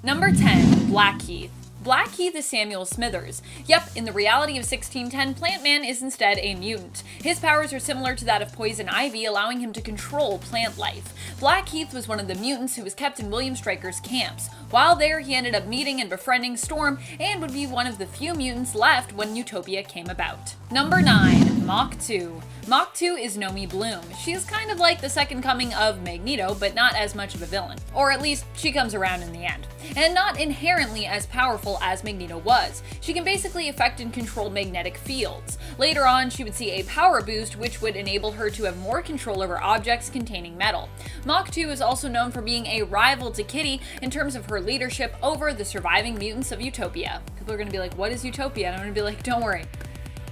Number 10. Blackheath. Blackheath is Samuel Smithers. Yep, in the reality of 1610, Plant-Man is instead a mutant. His powers are similar to that of Poison Ivy, allowing him to control plant life. Blackheath was one of the mutants who was kept in William Stryker's camps. While there, he ended up meeting and befriending Storm, and would be one of the few mutants left when Utopia came about. Number 9. Mach 2. Mach 2 is Nomi Bloom. She is kind of like the second coming of Magneto, but not as much of a villain. Or at least, she comes around in the end. And not inherently as powerful as Magneto was. She can basically affect and control magnetic fields. Later on, she would see a power boost which would enable her to have more control over objects containing metal. Mach 2 is also known for being a rival to Kitty in terms of her leadership over the surviving mutants of Utopia. People are going to be like, what is Utopia? And I'm going to be like, don't worry.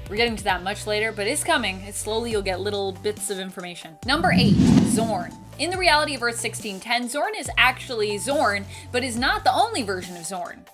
We're getting to that much later, but it's coming. It's slowly you'll get little bits of information. Number 8. Zorn. In the reality of Earth 1610, Zorn is actually Zorn, but is not the only version of Zorn.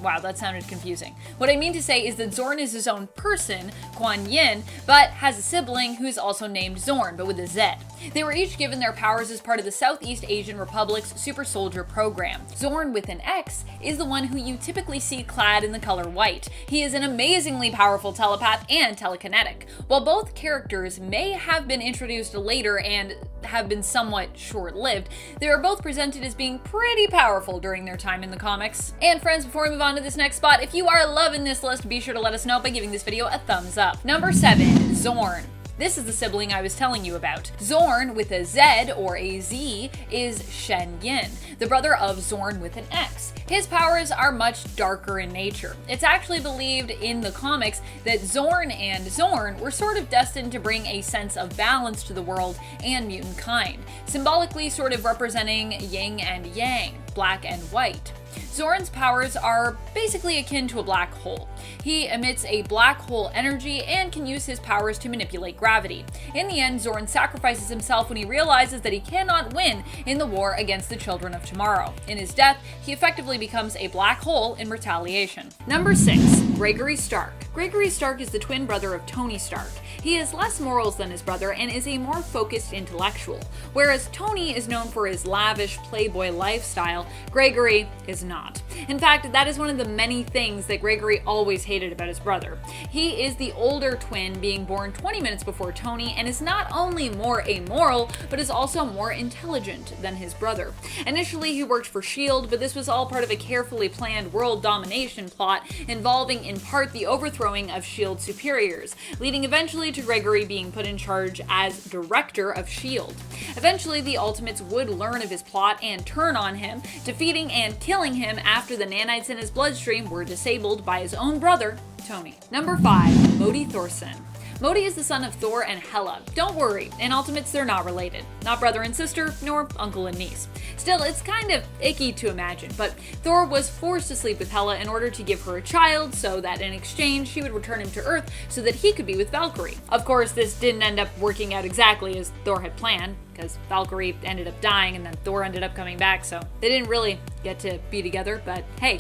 Wow, that sounded confusing. What I mean to say is that Zorn is his own person, Kuan Yin, but has a sibling who is also named Zorn, but with a Z. They were each given their powers as part of the Southeast Asian Republic's Super Soldier program. Zorn with an X is the one who you typically see clad in the color white. He is an amazingly powerful telepath and telekinetic. While both characters may have been introduced later and have been somewhat short-lived, they are both presented as being pretty powerful during their time in the comics. And friends, before we move on to this next spot, if you are loving this list, be sure to let us know by giving this video a thumbs up. Number 7. Zorn. This is the sibling I was telling you about. Zorn with a Z or a Z is Shen Yin, the brother of Zorn with an X. His powers are much darker in nature. It's actually believed in the comics that Zorn and Zorn were sort of destined to bring a sense of balance to the world and mutant kind, symbolically sort of representing yin and yang, black and white. Zorn's powers are basically akin to a black hole. He emits a black hole energy and can use his powers to manipulate gravity. In the end, Zorn sacrifices himself when he realizes that he cannot win in the war against the children of tomorrow. In his death, he effectively becomes a black hole in retaliation. Number 6. Gregory Stark. Gregory Stark is the twin brother of Tony Stark. He has less morals than his brother and is a more focused intellectual. Whereas Tony is known for his lavish playboy lifestyle, Gregory is not. In fact, that is one of the many things that Gregory always hated about his brother. He is the older twin, being born 20 minutes before Tony, and is not only more amoral, but is also more intelligent than his brother. Initially, he worked for S.H.I.E.L.D., but this was all part of a carefully planned world domination plot involving in part the overthrowing of S.H.I.E.L.D. superiors, leading eventually to Gregory being put in charge as director of S.H.I.E.L.D. Eventually, the Ultimates would learn of his plot and turn on him, defeating and killing him after the nanites in his bloodstream were disabled by his own brother, Tony. Number 5. Modi Thorson. Modi is the son of Thor and Hela. Don't worry, in Ultimates they're not related. Not brother and sister, nor uncle and niece. Still, it's kind of icky to imagine, but Thor was forced to sleep with Hela in order to give her a child, so that in exchange she would return him to Earth so that he could be with Valkyrie. Of course, this didn't end up working out exactly as Thor had planned, because Valkyrie ended up dying and then Thor ended up coming back, so they didn't really get to be together, but hey,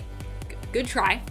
good try.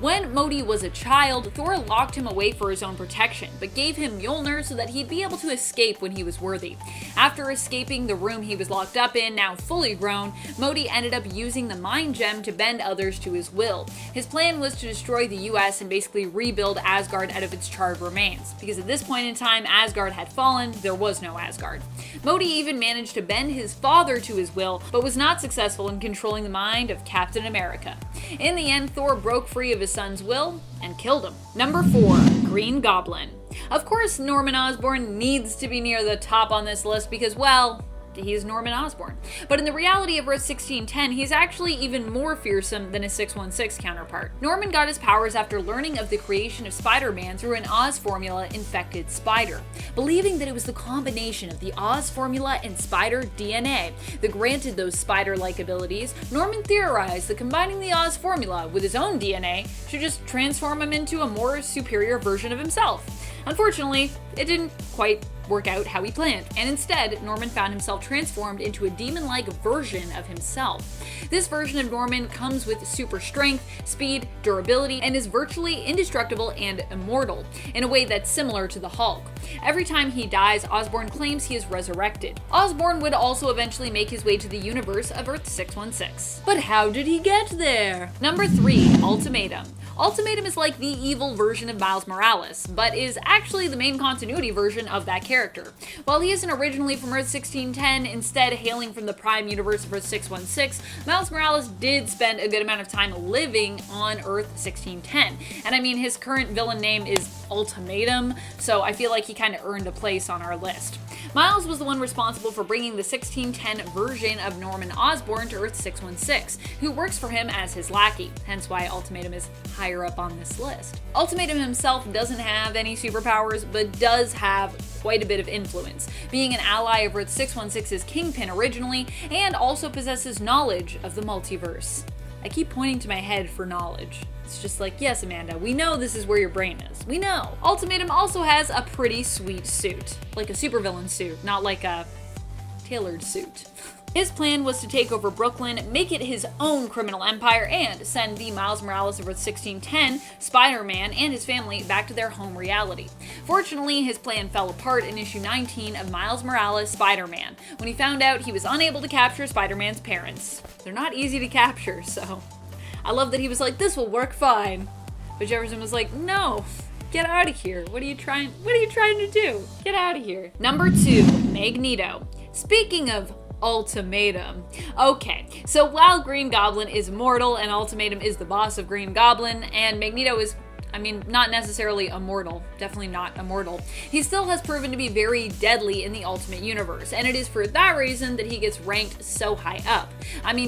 When Modi was a child, Thor locked him away for his own protection, but gave him Mjolnir so that he'd be able to escape when he was worthy. After escaping the room he was locked up in, now fully grown, Modi ended up using the Mind Gem to bend others to his will. His plan was to destroy the US and basically rebuild Asgard out of its charred remains, because at this point in time Asgard had fallen, there was no Asgard. Modi even managed to bend his father to his will, but was not successful in controlling the mind of Captain America. In the end, Thor broke free of his son's will and killed him. Number 4. Green Goblin. Of course, Norman Osborn needs to be near the top on this list because, well, he's Norman Osborn. But in the reality of Earth 1610, he's actually even more fearsome than his 616 counterpart. Norman got his powers after learning of the creation of Spider-Man through an Oz formula infected spider. Believing that it was the combination of the Oz formula and spider DNA that granted those spider-like abilities, Norman theorized that combining the Oz formula with his own DNA should just transform him into a more superior version of himself. Unfortunately, it didn't quite work out how he planned, and instead, Norman found himself transformed into a demon-like version of himself. This version of Norman comes with super strength, speed, durability, and is virtually indestructible and immortal, in a way that's similar to the Hulk. Every time he dies, Osborn claims he is resurrected. Osborn would also eventually make his way to the universe of Earth 616. But how did he get there? Number 3, Ultimatum. Ultimatum is like the evil version of Miles Morales, but is actually the main continuity version of that character. While he isn't originally from Earth 1610, instead hailing from the Prime universe of Earth 616, Miles Morales did spend a good amount of time living on Earth 1610. And I mean, his current villain name is Ultimatum, so I feel like he kind of earned a place on our list. Miles was the one responsible for bringing the 1610 version of Norman Osborn to Earth 616, who works for him as his lackey, hence why Ultimatum is higher up on this list. Ultimatum himself doesn't have any superpowers, but does have quite a bit of influence, being an ally of Earth 616's Kingpin originally, and also possesses knowledge of the multiverse. I keep pointing to my head for knowledge. It's just like, yes, Amanda, we know this is where your brain is. We know. Ultimatum also has a pretty sweet suit. Like a supervillain suit, not like a tailored suit. His plan was to take over Brooklyn, make it his own criminal empire, and send the Miles Morales of Earth 1610, Spider-Man, and his family back to their home reality. Fortunately, his plan fell apart in issue 19 of Miles Morales Spider-Man, when he found out he was unable to capture Spider-Man's parents. They're not easy to capture, so I love that he was like, this will work fine. But Jefferson was like, no, get out of here. What are you trying to do? Get out of here. Number 2, Magneto. Speaking of Ultimatum. Okay, so while Green Goblin is mortal and Ultimatum is the boss of Green Goblin, and Magneto is, not necessarily immortal, definitely not immortal, he still has proven to be very deadly in the Ultimate Universe, and it is for that reason that he gets ranked so high up.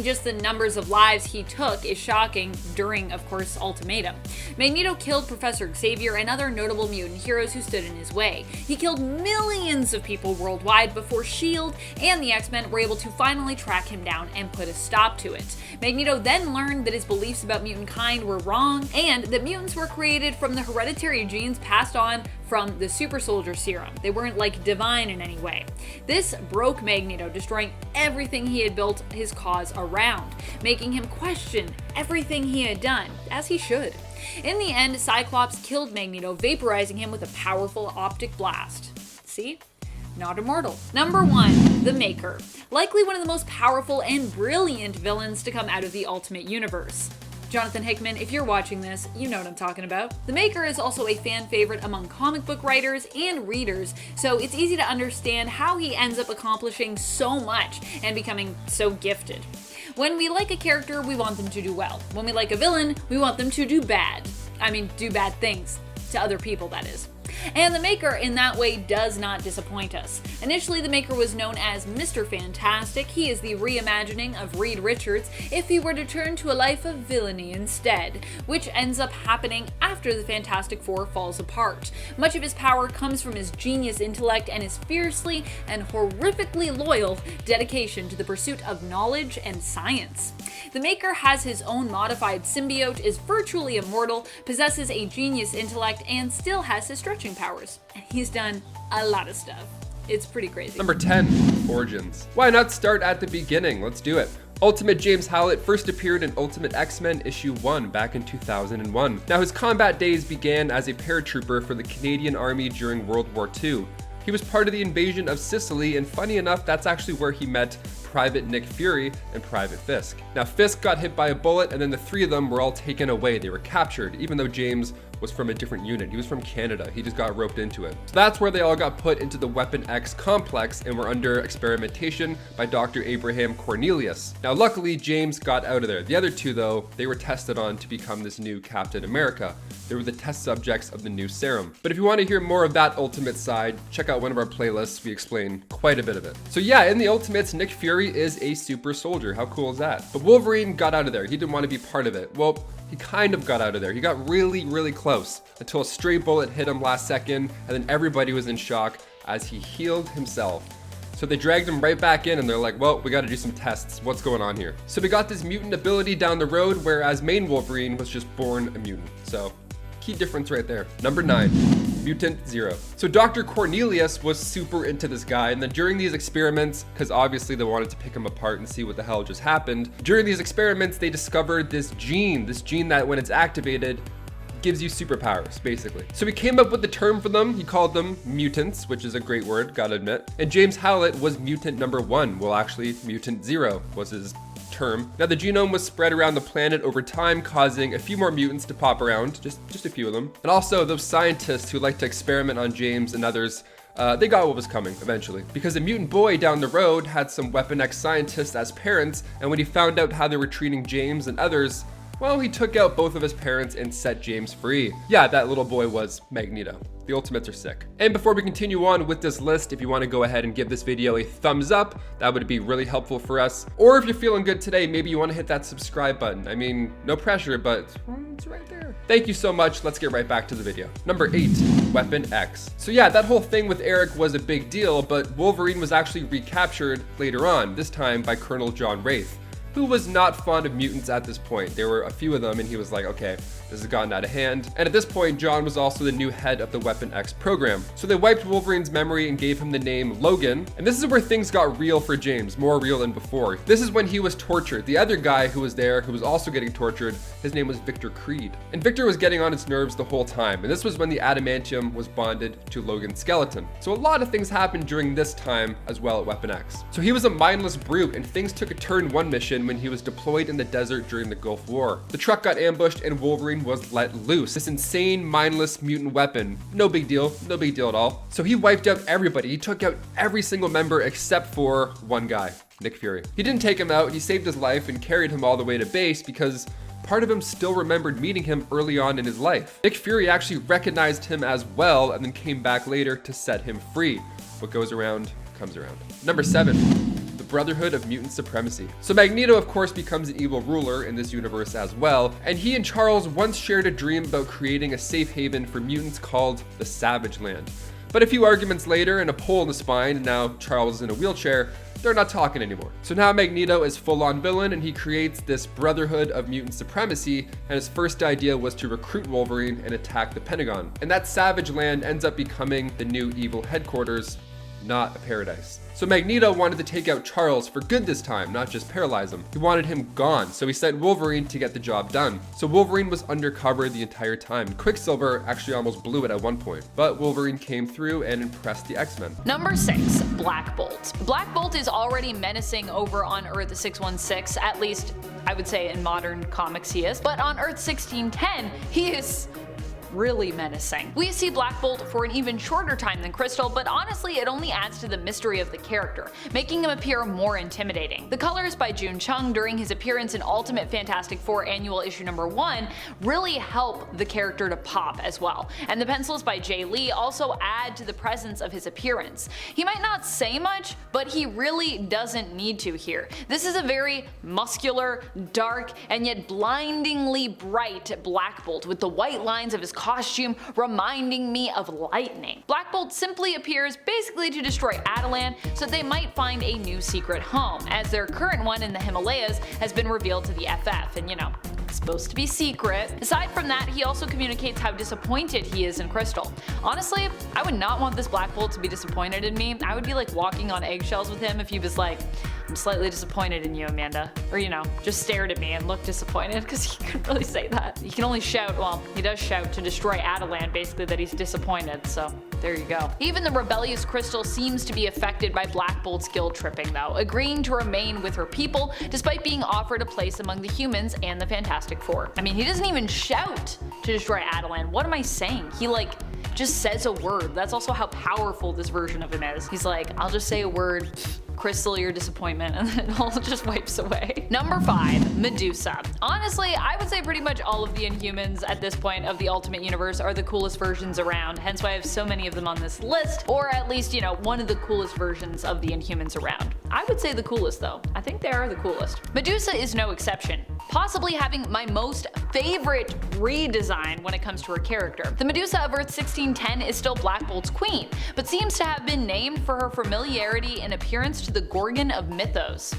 Just the numbers of lives he took is shocking during, of course, Ultimatum. Magneto killed Professor Xavier and other notable mutant heroes who stood in his way. He killed millions of people worldwide before S.H.I.E.L.D. and the X-Men were able to finally track him down and put a stop to it. Magneto then learned that his beliefs about mutant kind were wrong, and that mutants were created from the hereditary genes passed on from the super soldier serum. They weren't like divine in any way. This broke Magneto, destroying everything he had built his cause around, making him question everything he had done, as he should. In the end, Cyclops killed Magneto, vaporizing him with a powerful optic blast. See? Not immortal. Number 1, the Maker. Likely one of the most powerful and brilliant villains to come out of the Ultimate Universe. Jonathan Hickman, if you're watching this, you know what I'm talking about. The Maker is also a fan favorite among comic book writers and readers, so it's easy to understand how he ends up accomplishing so much and becoming so gifted. When we like a character, we want them to do well. When we like a villain, we want them to do bad. Do bad things. To other people, that is. And the Maker, in that way, does not disappoint us. Initially, the Maker was known as Mr. Fantastic. He is the reimagining of Reed Richards if he were to turn to a life of villainy instead, which ends up happening after the Fantastic Four falls apart. Much of his power comes from his genius intellect and his fiercely and horrifically loyal dedication to the pursuit of knowledge and science. The Maker has his own modified symbiote, is virtually immortal, possesses a genius intellect, and still has his stretching powers. And he's done a lot of stuff. It's pretty crazy. Number 10, Origins. Why not start at the beginning? Let's do it. Ultimate James Howlett first appeared in Ultimate X-Men issue 1 back in 2001. Now his combat days began as a paratrooper for the Canadian Army during World War II. He was part of the invasion of Sicily, and funny enough, that's actually where he met Private Nick Fury and Private Fisk. Now Fisk got hit by a bullet, and then the three of them were all taken away. They were captured, even though James was from a different unit. He was from Canada. He just got roped into it. So that's where they all got put into the Weapon X complex and were under experimentation by Dr. Abraham Cornelius. Now luckily James got out of there. The other two though, they were tested on to become this new Captain America. They were the test subjects of the new serum. But if you want to hear more of that Ultimate side, check out one of our playlists. We explain quite a bit of it. So yeah, in the Ultimates, Nick Fury is a super soldier. How cool is that? But Wolverine got out of there. He didn't want to be part of it. Well, he kind of got out of there. He got really, really close until a stray bullet hit him last second, and then everybody was in shock as he healed himself. So they dragged him right back in and they're like, well, we got to do some tests. What's going on here? So we got this mutant ability down the road, whereas main Wolverine was just born a mutant. So key difference right there. Number 9. mutant 0. So Dr. Cornelius was super into this guy, and then during these experiments, because obviously they wanted to pick him apart and see what the hell just happened, during these experiments they discovered this gene that when it's activated gives you superpowers, basically. So he came up with the term for them. He called them mutants, which is a great word, gotta admit. And James Howlett was mutant number 1. Well, actually, mutant 0 was his term. Now, the genome was spread around the planet over time, causing a few more mutants to pop around, just a few of them. And also, those scientists who like to experiment on James and others, they got what was coming eventually, because a mutant boy down the road had some Weapon X scientists as parents, and when he found out how they were treating James and others, well, he took out both of his parents and set James free. Yeah, that little boy was Magneto. The Ultimates are sick. And before we continue on with this list, if you want to go ahead and give this video a thumbs up, that would be really helpful for us. Or if you're feeling good today, maybe you want to hit that subscribe button. I mean, no pressure, but it's right there. Thank you so much. Let's get right back to the video. Number 8, Weapon X. So yeah, that whole thing with Eric was a big deal, but Wolverine was actually recaptured later on, this time by Colonel John Wraith, who was not fond of mutants at this point. There were a few of them, and he was like, okay, this has gotten out of hand. And at this point, John was also the new head of the Weapon X program. So they wiped Wolverine's memory and gave him the name Logan. And this is where things got real for James, more real than before. This is when he was tortured. The other guy who was there, who was also getting tortured, his name was Victor Creed. And Victor was getting on his nerves the whole time. And this was when the adamantium was bonded to Logan's skeleton. So a lot of things happened during this time as well at Weapon X. So he was a mindless brute, and things took a turn one mission when he was deployed in the desert during the Gulf War. The truck got ambushed and Wolverine was let loose. This insane, mindless mutant weapon. No big deal at all. So he wiped out everybody. He took out every single member except for one guy, Nick Fury. He didn't take him out, he saved his life and carried him all the way to base because part of him still remembered meeting him early on in his life. Nick Fury actually recognized him as well and then came back later to set him free. What goes around comes around. Number 7. Brotherhood of Mutant Supremacy. So Magneto, of course, becomes an evil ruler in this universe as well, and he and Charles once shared a dream about creating a safe haven for mutants called the Savage Land. But a few arguments later and a pole in the spine, and now Charles is in a wheelchair, they're not talking anymore. So now Magneto is full-on villain, and he creates this Brotherhood of Mutant Supremacy, and his first idea was to recruit Wolverine and attack the Pentagon. And that Savage Land ends up becoming the new evil headquarters, not a paradise. So Magneto wanted to take out Charles for good this time, not just paralyze him. He wanted him gone, so he sent Wolverine to get the job done. So Wolverine was undercover the entire time. Quicksilver actually almost blew it at one point, but Wolverine came through and impressed the X-Men. Number 6, Black Bolt. Black Bolt is already menacing over on Earth 616, at least I would say in modern comics he is, but on Earth 1610, he is really menacing. We see Black Bolt for an even shorter time than Crystal, but honestly it only adds to the mystery of the character, making him appear more intimidating. The colors by June Chung during his appearance in Ultimate Fantastic Four Annual Issue Number 1 really help the character to pop as well, and the pencils by Jay Lee also add to the presence of his appearance. He might not say much, but he really doesn't need to here. This is a very muscular, dark, and yet blindingly bright Black Bolt with the white lines of his costume reminding me of lightning. Black Bolt simply appears basically to destroy Attilan so they might find a new secret home, as their current one in the Himalayas has been revealed to the FF, and you know, it's supposed to be secret. Aside from that, he also communicates how disappointed he is in Crystal. Honestly, I would not want this Black Bolt to be disappointed in me. I would be like walking on eggshells with him if he was like, I'm slightly disappointed in you, Amanda. Or, you know, just stared at me and looked disappointed, because he couldn't really say that. He can only shout, well, he does shout to destroy Attilan, basically, that he's disappointed, so there you go. Even the rebellious Crystal seems to be affected by Black Bolt's guilt tripping though, agreeing to remain with her people despite being offered a place among the humans and the Fantastic Four. I mean, he doesn't even shout to destroy Attilan. What am I saying? He just says a word. That's also how powerful this version of him is. He's like, I'll just say a word, Crystal, your disappointment, and then it all just wipes away. Number 5, Medusa. Honestly, I would say pretty much all of the Inhumans at this point of the Ultimate Universe are the coolest versions around, hence why I have so many of them on this list, or at least, you know, one of the coolest versions of the Inhumans around. I would say the coolest though. I think they are the coolest. Medusa is no exception, possibly having my most favorite redesign when it comes to her character. The Medusa of Earth 1610 is still Black Bolt's queen, but seems to have been named for her familiarity and appearance to the Gorgon of Mythos.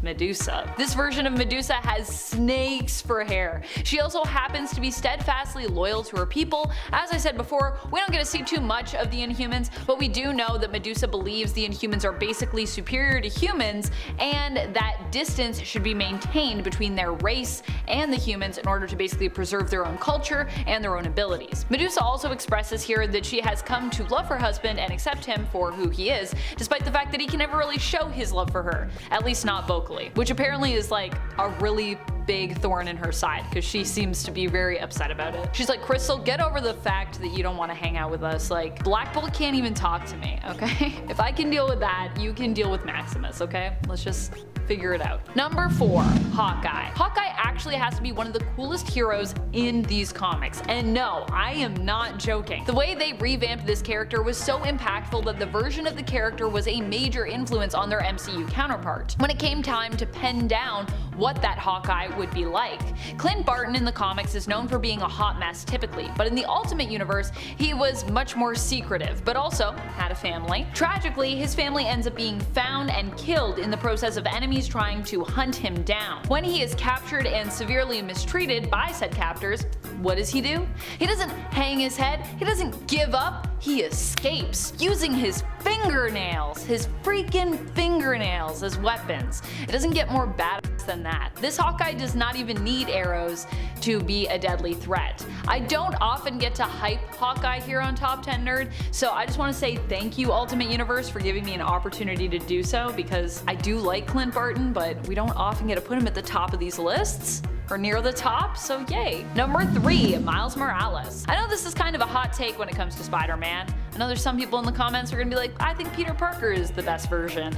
Medusa. This version of Medusa has snakes for hair. She also happens to be steadfastly loyal to her people. As I said before, we don't get to see too much of the Inhumans, but we do know that Medusa believes the Inhumans are basically superior to humans, and that distance should be maintained between their race and the humans in order to basically preserve their own culture and their own abilities. Medusa also expresses here that she has come to love her husband and accept him for who he is, despite the fact that he can never really show his love for her, at least not vocally, which apparently is like a really big thorn in her side because she seems to be very upset about it. She's like, Crystal, get over the fact that you don't want to hang out with us. Like, Black Bolt can't even talk to me, okay? If I can deal with that, you can deal with Maximus, okay? Let's just figure it out. Number 4, Hawkeye. Hawkeye actually has to be one of the coolest heroes in these comics, and no, I am not joking. The way they revamped this character was so impactful that the version of the character was a major influence on their MCU counterpart. When it came time to pen down what that Hawkeye would be like. Clint Barton in the comics is known for being a hot mess typically, but in the Ultimate Universe, he was much more secretive, but also had a family. Tragically, his family ends up being found and killed in the process of enemies trying to hunt him down. When he is captured and severely mistreated by said captors, what does? He doesn't hang his head, he doesn't give up, he escapes, using his fingernails, his freaking fingernails as weapons. It doesn't get more badass than that. This Hawkeye does not even need arrows to be a deadly threat. I don't often get to hype Hawkeye here on Top 10 Nerd, so I just want to say thank you Ultimate Universe for giving me an opportunity to do so, because I do like Clint Barton, but we don't often get to put him at the top of these lists, or near the top, so yay. Number 3, Miles Morales. I know this is kind of a hot take when it comes to Spider-Man. I know there's some people in the comments who are gonna be like, I think Peter Parker is the best version.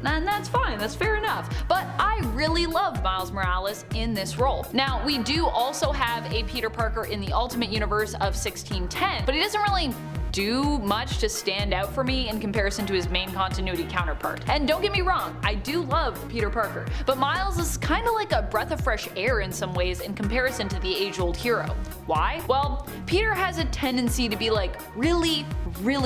And that's fine, that's fair enough. But I really love Miles Morales in this role. Now, we do also have a Peter Parker in the Ultimate Universe of 1610, but he doesn't really do much to stand out for me in comparison to his main continuity counterpart. And don't get me wrong, I do love Peter Parker, but Miles is kind of like a breath of fresh air in some ways in comparison to the age-old hero. Why? Well, Peter has a tendency to be like really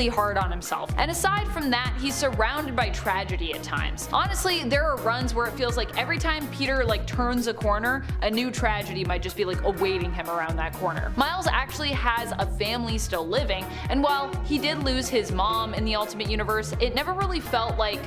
hard on himself. And aside from that, he's surrounded by tragedy at times. Honestly, there are runs where it feels like every time Peter turns a corner, a new tragedy might just be awaiting him around that corner. Miles actually has a family still living, and while he did lose his mom in the Ultimate Universe, it never really felt like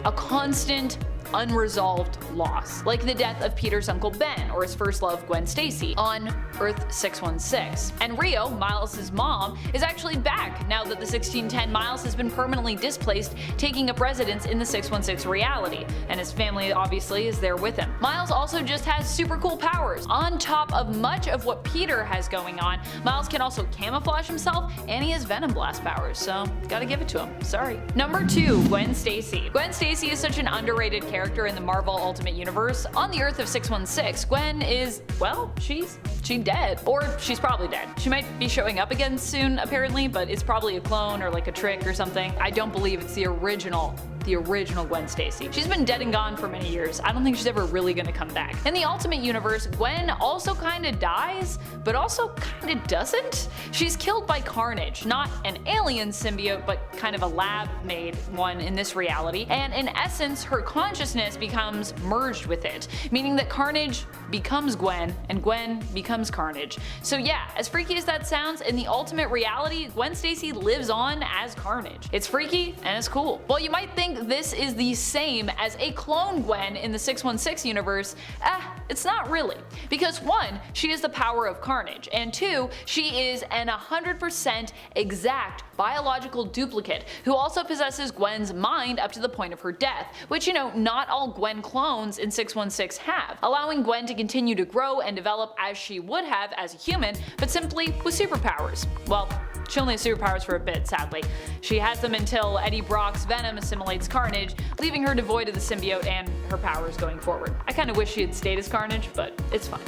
a constant, unresolved loss, like the death of Peter's Uncle Ben or his first love Gwen Stacy on Earth 616. And Rio, Miles' mom, is actually back now that the 1610 Miles has been permanently displaced, taking up residence in the 616 reality, and his family obviously is there with him. Miles also just has super cool powers. On top of much of what Peter has going on, Miles can also camouflage himself, and he has Venom Blast powers, so gotta give it to him. Sorry. Number 2, Gwen Stacy. Gwen Stacy is such an underrated character in the Marvel Ultimate Universe. On the Earth of 616, Gwen is, well, she's dead. Or she's probably dead. She might be showing up again soon, apparently, but it's probably a clone or a trick or something. I don't believe it's the original Gwen Stacy. She's been dead and gone for many years. I don't think she's ever really gonna come back. In the Ultimate Universe, Gwen also kinda dies, but also kinda doesn't. She's killed by Carnage, not an alien symbiote, but kind of a lab-made one in this reality, and in essence, her consciousness becomes merged with it, meaning that Carnage becomes Gwen, and Gwen becomes Carnage. So yeah, as freaky as that sounds, in the Ultimate reality, Gwen Stacy lives on as Carnage. It's freaky, and it's cool. Well, you might think this is the same as a clone Gwen in the 616 universe. It's not really. Because 1, she has the power of Carnage, and 2, she is an 100% exact biological duplicate who also possesses Gwen's mind up to the point of her death, which not all Gwen clones in 616 have, allowing Gwen to continue to grow and develop as she would have as a human, but simply with superpowers. Well, she only has superpowers for a bit, sadly. She has them until Eddie Brock's Venom assimilates Carnage, leaving her devoid of the symbiote and her powers going forward. I kinda wish she had stayed as Carnage, but it's fine.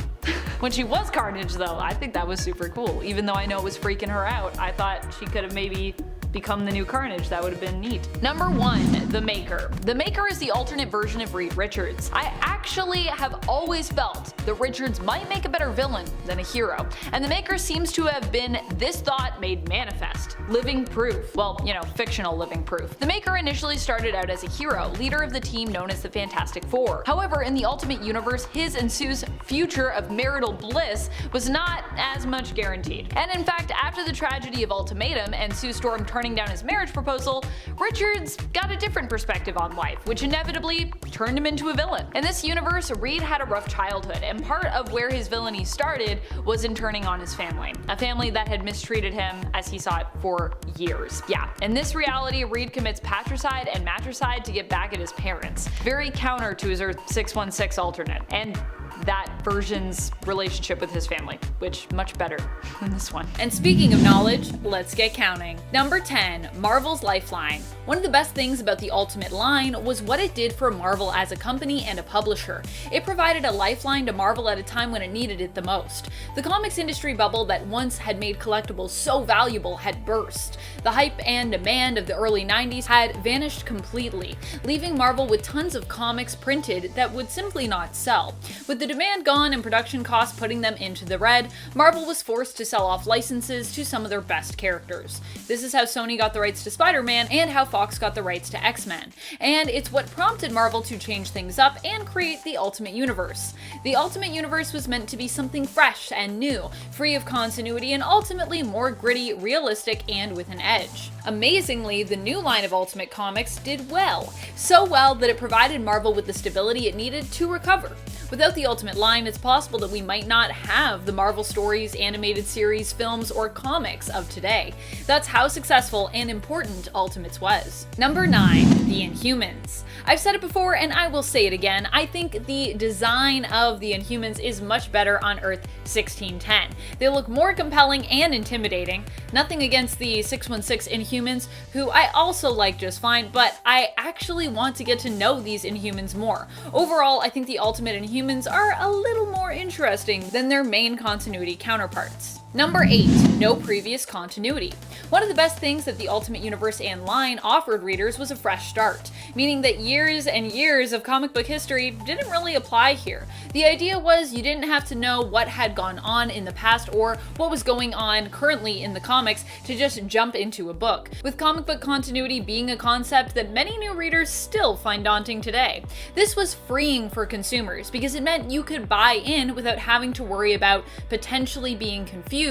When she was Carnage though, I think that was super cool. Even though I know it was freaking her out, I thought she could have maybe become the new Carnage. That would have been neat. Number 1, The Maker. The Maker is the alternate version of Reed Richards. I actually have always felt that Richards might make a better villain than a hero, and The Maker seems to have been this thought made manifest. Living proof. Well, fictional living proof. The Maker initially started out as a hero, leader of the team known as the Fantastic Four. However, in the Ultimate Universe, his and Sue's future of marital bliss was not as much guaranteed. And in fact, after the tragedy of Ultimatum and Sue Storm turning down his marriage proposal, Richards got a different perspective on life, which inevitably turned him into a villain. In this universe, Reed had a rough childhood, and part of where his villainy started was in turning on his family. A family that had mistreated him as he saw it for years. Yeah, in this reality, Reed commits patricide and matricide to get back at his parents. Very counter to his Earth 616 alternate, and that version's relationship with his family, which much better than this one. And speaking of knowledge, let's get counting. Number 10, Marvel's Lifeline. One of the best things about the Ultimate line was what it did for Marvel as a company and a publisher. It provided a lifeline to Marvel at a time when it needed it the most. The comics industry bubble that once had made collectibles so valuable had burst. The hype and demand of the early 90s had vanished completely, leaving Marvel with tons of comics printed that would simply not sell. With the demand gone and production costs putting them into the red, Marvel was forced to sell off licenses to some of their best characters. This is how Sony got the rights to Spider-Man and how Fox got the rights to X-Men. And it's what prompted Marvel to change things up and create the Ultimate Universe. The Ultimate Universe was meant to be something fresh and new, free of continuity and ultimately more gritty, realistic, and with an edge. Amazingly, the new line of Ultimate Comics did well. So well that it provided Marvel with the stability it needed to recover. Without the Ultimate line, it's possible that we might not have the Marvel stories, animated series, films, or comics of today. That's how successful and important Ultimates was. Number 9, the Inhumans. I've said it before and I will say it again, I think the design of the Inhumans is much better on Earth 1610. They look more compelling and intimidating. Nothing against the 616 Inhumans, who I also like just fine, but I actually want to get to know these Inhumans more. Overall, I think the Ultimate Inhumans are a little more interesting than their main continuity counterparts. Number 8, no previous continuity. One of the best things that the Ultimate Universe and line offered readers was a fresh start, meaning that years and years of comic book history didn't really apply here. The idea was you didn't have to know what had gone on in the past or what was going on currently in the comics to just jump into a book, with comic book continuity being a concept that many new readers still find daunting today. This was freeing for consumers because it meant you could buy in without having to worry about potentially being confused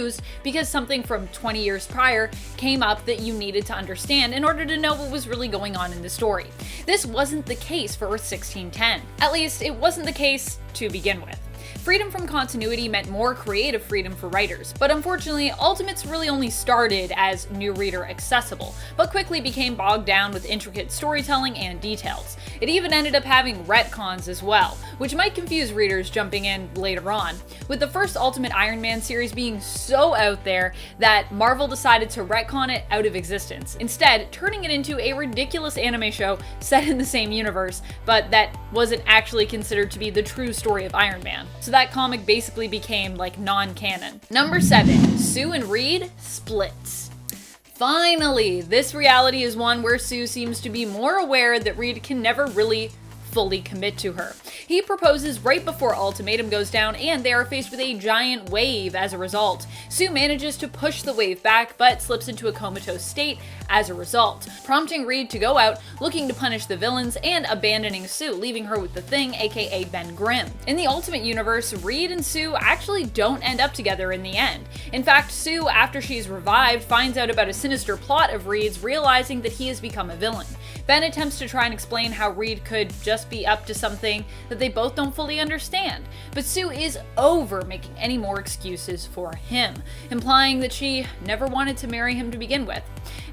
because something from 20 years prior came up that you needed to understand in order to know what was really going on in the story. This wasn't the case for Earth 1610. At least, it wasn't the case to begin with. Freedom from continuity meant more creative freedom for writers, but unfortunately, Ultimates really only started as new reader accessible, but quickly became bogged down with intricate storytelling and details. It even ended up having retcons as well, which might confuse readers jumping in later on, with the first Ultimate Iron Man series being so out there that Marvel decided to retcon it out of existence, instead turning it into a ridiculous anime show set in the same universe, but that wasn't actually considered to be the true story of Iron Man. So that comic basically became like non-canon. Number 7, Sue and Reed splits. Finally, this reality is one where Sue seems to be more aware that Reed can never really fully commit to her. He proposes right before Ultimatum goes down and they are faced with a giant wave as a result. Sue manages to push the wave back but slips into a comatose state as a result, prompting Reed to go out looking to punish the villains and abandoning Sue, leaving her with the Thing, aka Ben Grimm. In the Ultimate Universe, Reed and Sue actually don't end up together in the end. In fact, Sue, after she's revived, finds out about a sinister plot of Reed's, realizing that he has become a villain. Ben attempts to try and explain how Reed could just be up to something that they both don't fully understand, but Sue is over making any more excuses for him, implying that she never wanted to marry him to begin with.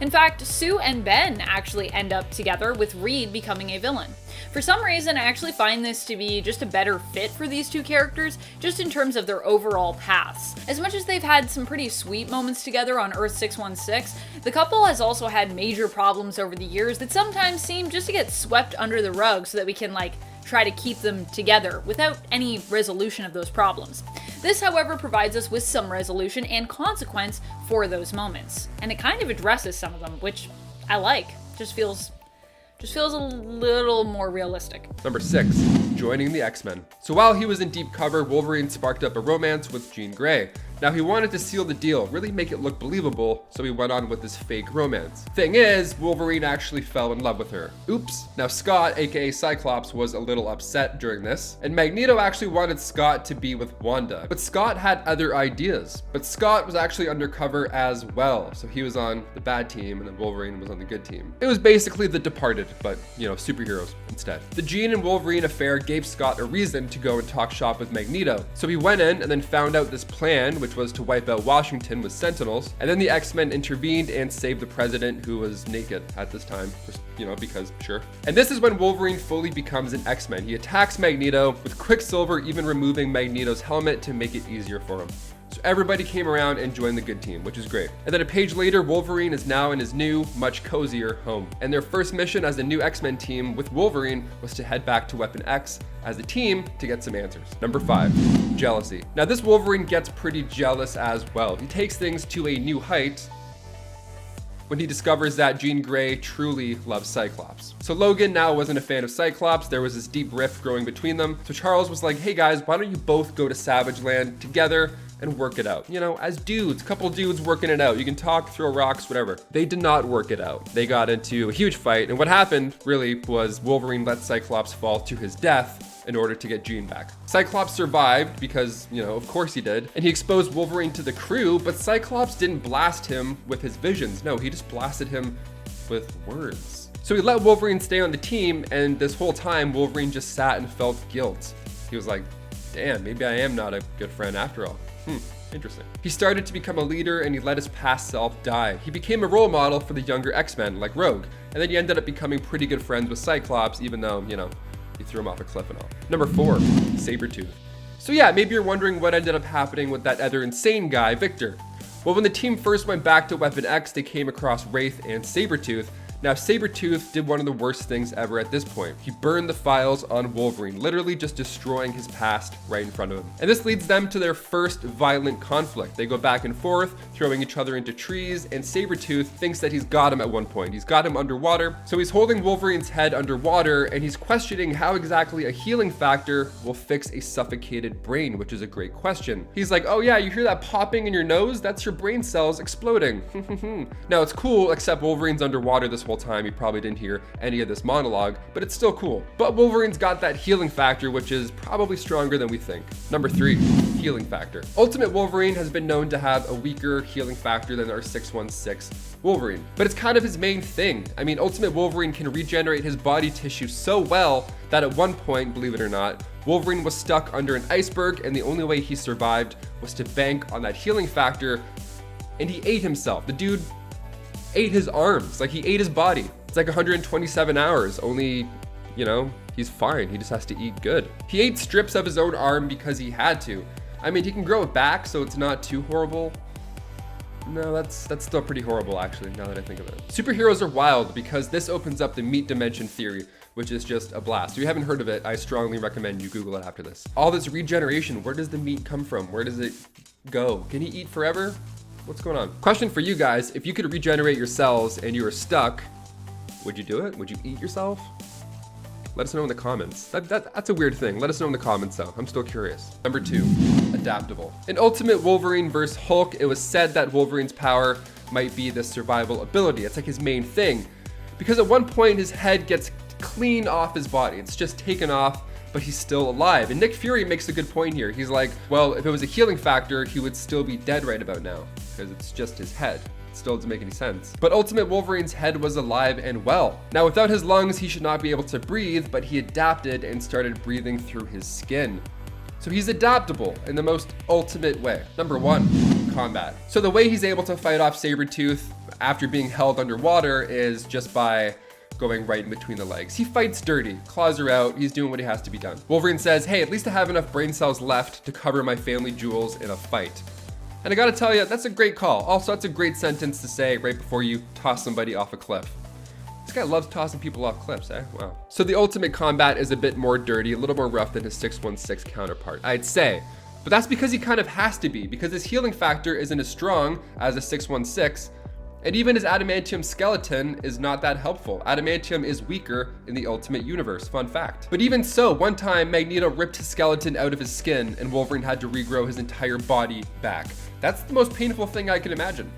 In fact, Sue and Ben actually end up together, with Reed becoming a villain. For some reason, I actually find this to be just a better fit for these two characters, just in terms of their overall paths. As much as they've had some pretty sweet moments together on Earth 616, the couple has also had major problems over the years that sometimes seem just to get swept under the rug so that we can try to keep them together without any resolution of those problems. This, however, provides us with some resolution and consequence for those moments. And it kind of addresses some of them, which I like. Just feels a little more realistic. Number 6, joining the X-Men. So while he was in deep cover, Wolverine sparked up a romance with Jean Grey. Now he wanted to seal the deal, really make it look believable, so he went on with this fake romance. Thing is, Wolverine actually fell in love with her. Oops. Now Scott, aka Cyclops, was a little upset during this, and Magneto actually wanted Scott to be with Wanda. But Scott had other ideas. But Scott was actually undercover as well, so he was on the bad team and then Wolverine was on the good team. It was basically The Departed, but superheroes instead. The Jean and Wolverine affair gave Scott a reason to go and talk shop with Magneto. So he went in and then found out this plan, which was to wipe out Washington with Sentinels, and then the X-Men intervened and saved the president, who was naked at this time, just, because sure. And this is when Wolverine fully becomes an X-Men. He attacks Magneto, with Quicksilver even removing Magneto's helmet to make it easier for him. So everybody came around and joined the good team, which is great. And then a page later, Wolverine is now in his new, much cozier home. And their first mission as a new X-Men team with Wolverine was to head back to Weapon X as a team to get some answers. Number 5, jealousy. Now this Wolverine gets pretty jealous as well. He takes things to a new height when he discovers that Jean Grey truly loves Cyclops. So Logan now wasn't a fan of Cyclops. There was this deep rift growing between them. So Charles was like, hey guys, why don't you both go to Savage Land together and work it out? As dudes, couple dudes working it out. You can talk, throw rocks, whatever. They did not work it out. They got into a huge fight. And what happened really was Wolverine let Cyclops fall to his death in order to get Jean back. Cyclops survived because, of course he did. And he exposed Wolverine to the crew, but Cyclops didn't blast him with his visions. No, he just blasted him with words. So he let Wolverine stay on the team, and this whole time, Wolverine just sat and felt guilt. He was like, damn, maybe I am not a good friend after all. Interesting. He started to become a leader and he let his past self die. He became a role model for the younger X-Men like Rogue. And then he ended up becoming pretty good friends with Cyclops, even though, he threw him off a cliff and all. Number 4, Saber-tooth. So yeah, maybe you're wondering what ended up happening with that other insane guy, Victor. Well, when the team first went back to Weapon X, they came across Wraith and Saber-tooth. Now, Saber-tooth did one of the worst things ever at this point. He burned the files on Wolverine, literally just destroying his past right in front of him. And this leads them to their first violent conflict. They go back and forth, throwing each other into trees, and Saber-tooth thinks that he's got him at one point. He's got him underwater, so he's holding Wolverine's head underwater, and he's questioning how exactly a healing factor will fix a suffocated brain, which is a great question. He's like, oh yeah, you hear that popping in your nose? That's your brain cells exploding. Now, it's cool, except Wolverine's underwater this whole time. He probably didn't hear any of this monologue, but it's still cool. But Wolverine's got that healing factor, which is probably stronger than we think. Number 3, healing factor. Ultimate Wolverine has been known to have a weaker healing factor than our 616 Wolverine, but it's kind of his main thing. I mean, Ultimate Wolverine can regenerate his body tissue so well that at one point, believe it or not, Wolverine was stuck under an iceberg, and the only way he survived was to bank on that healing factor, and he ate himself. The dude ate his arms, like he ate his body. It's like 127 hours, only, he's fine. He just has to eat good. He ate strips of his own arm because he had to. I mean, he can grow it back, so it's not too horrible. No, that's still pretty horrible, actually, now that I think of it. Superheroes are wild because this opens up the meat dimension theory, which is just a blast. If you haven't heard of it, I strongly recommend you Google it after this. All this regeneration, where does the meat come from? Where does it go? Can he eat forever? What's going on? Question for you guys, if you could regenerate your cells and you were stuck, would you do it? Would you eat yourself? Let us know in the comments. That's a weird thing. Let us know in the comments though. I'm still curious. Number 2, adaptable. In Ultimate Wolverine vs. Hulk, it was said that Wolverine's power might be the survival ability. It's like his main thing. Because at one point his head gets clean off his body. It's just taken off, but he's still alive. And Nick Fury makes a good point here. He's like, well, if it was a healing factor, he would still be dead right about now because it's just his head. It still doesn't make any sense. But Ultimate Wolverine's head was alive and well. Now, without his lungs, he should not be able to breathe, but he adapted and started breathing through his skin. So he's adaptable in the most ultimate way. Number 1, combat. So the way he's able to fight off Saber-tooth after being held underwater is just by going right in between the legs. He fights dirty, claws are out, he's doing what he has to be done. Wolverine says, hey, at least I have enough brain cells left to cover my family jewels in a fight. And I gotta tell you, that's a great call. Also, that's a great sentence to say right before you toss somebody off a cliff. This guy loves tossing people off cliffs, eh? Wow. So the ultimate combat is a bit more dirty, a little more rough than his 616 counterpart, I'd say. But that's because he kind of has to be, because his healing factor isn't as strong as a 616, and even his adamantium skeleton is not that helpful. Adamantium is weaker in the Ultimate Universe, fun fact. But even so, one time Magneto ripped his skeleton out of his skin and Wolverine had to regrow his entire body back. That's the most painful thing I can imagine.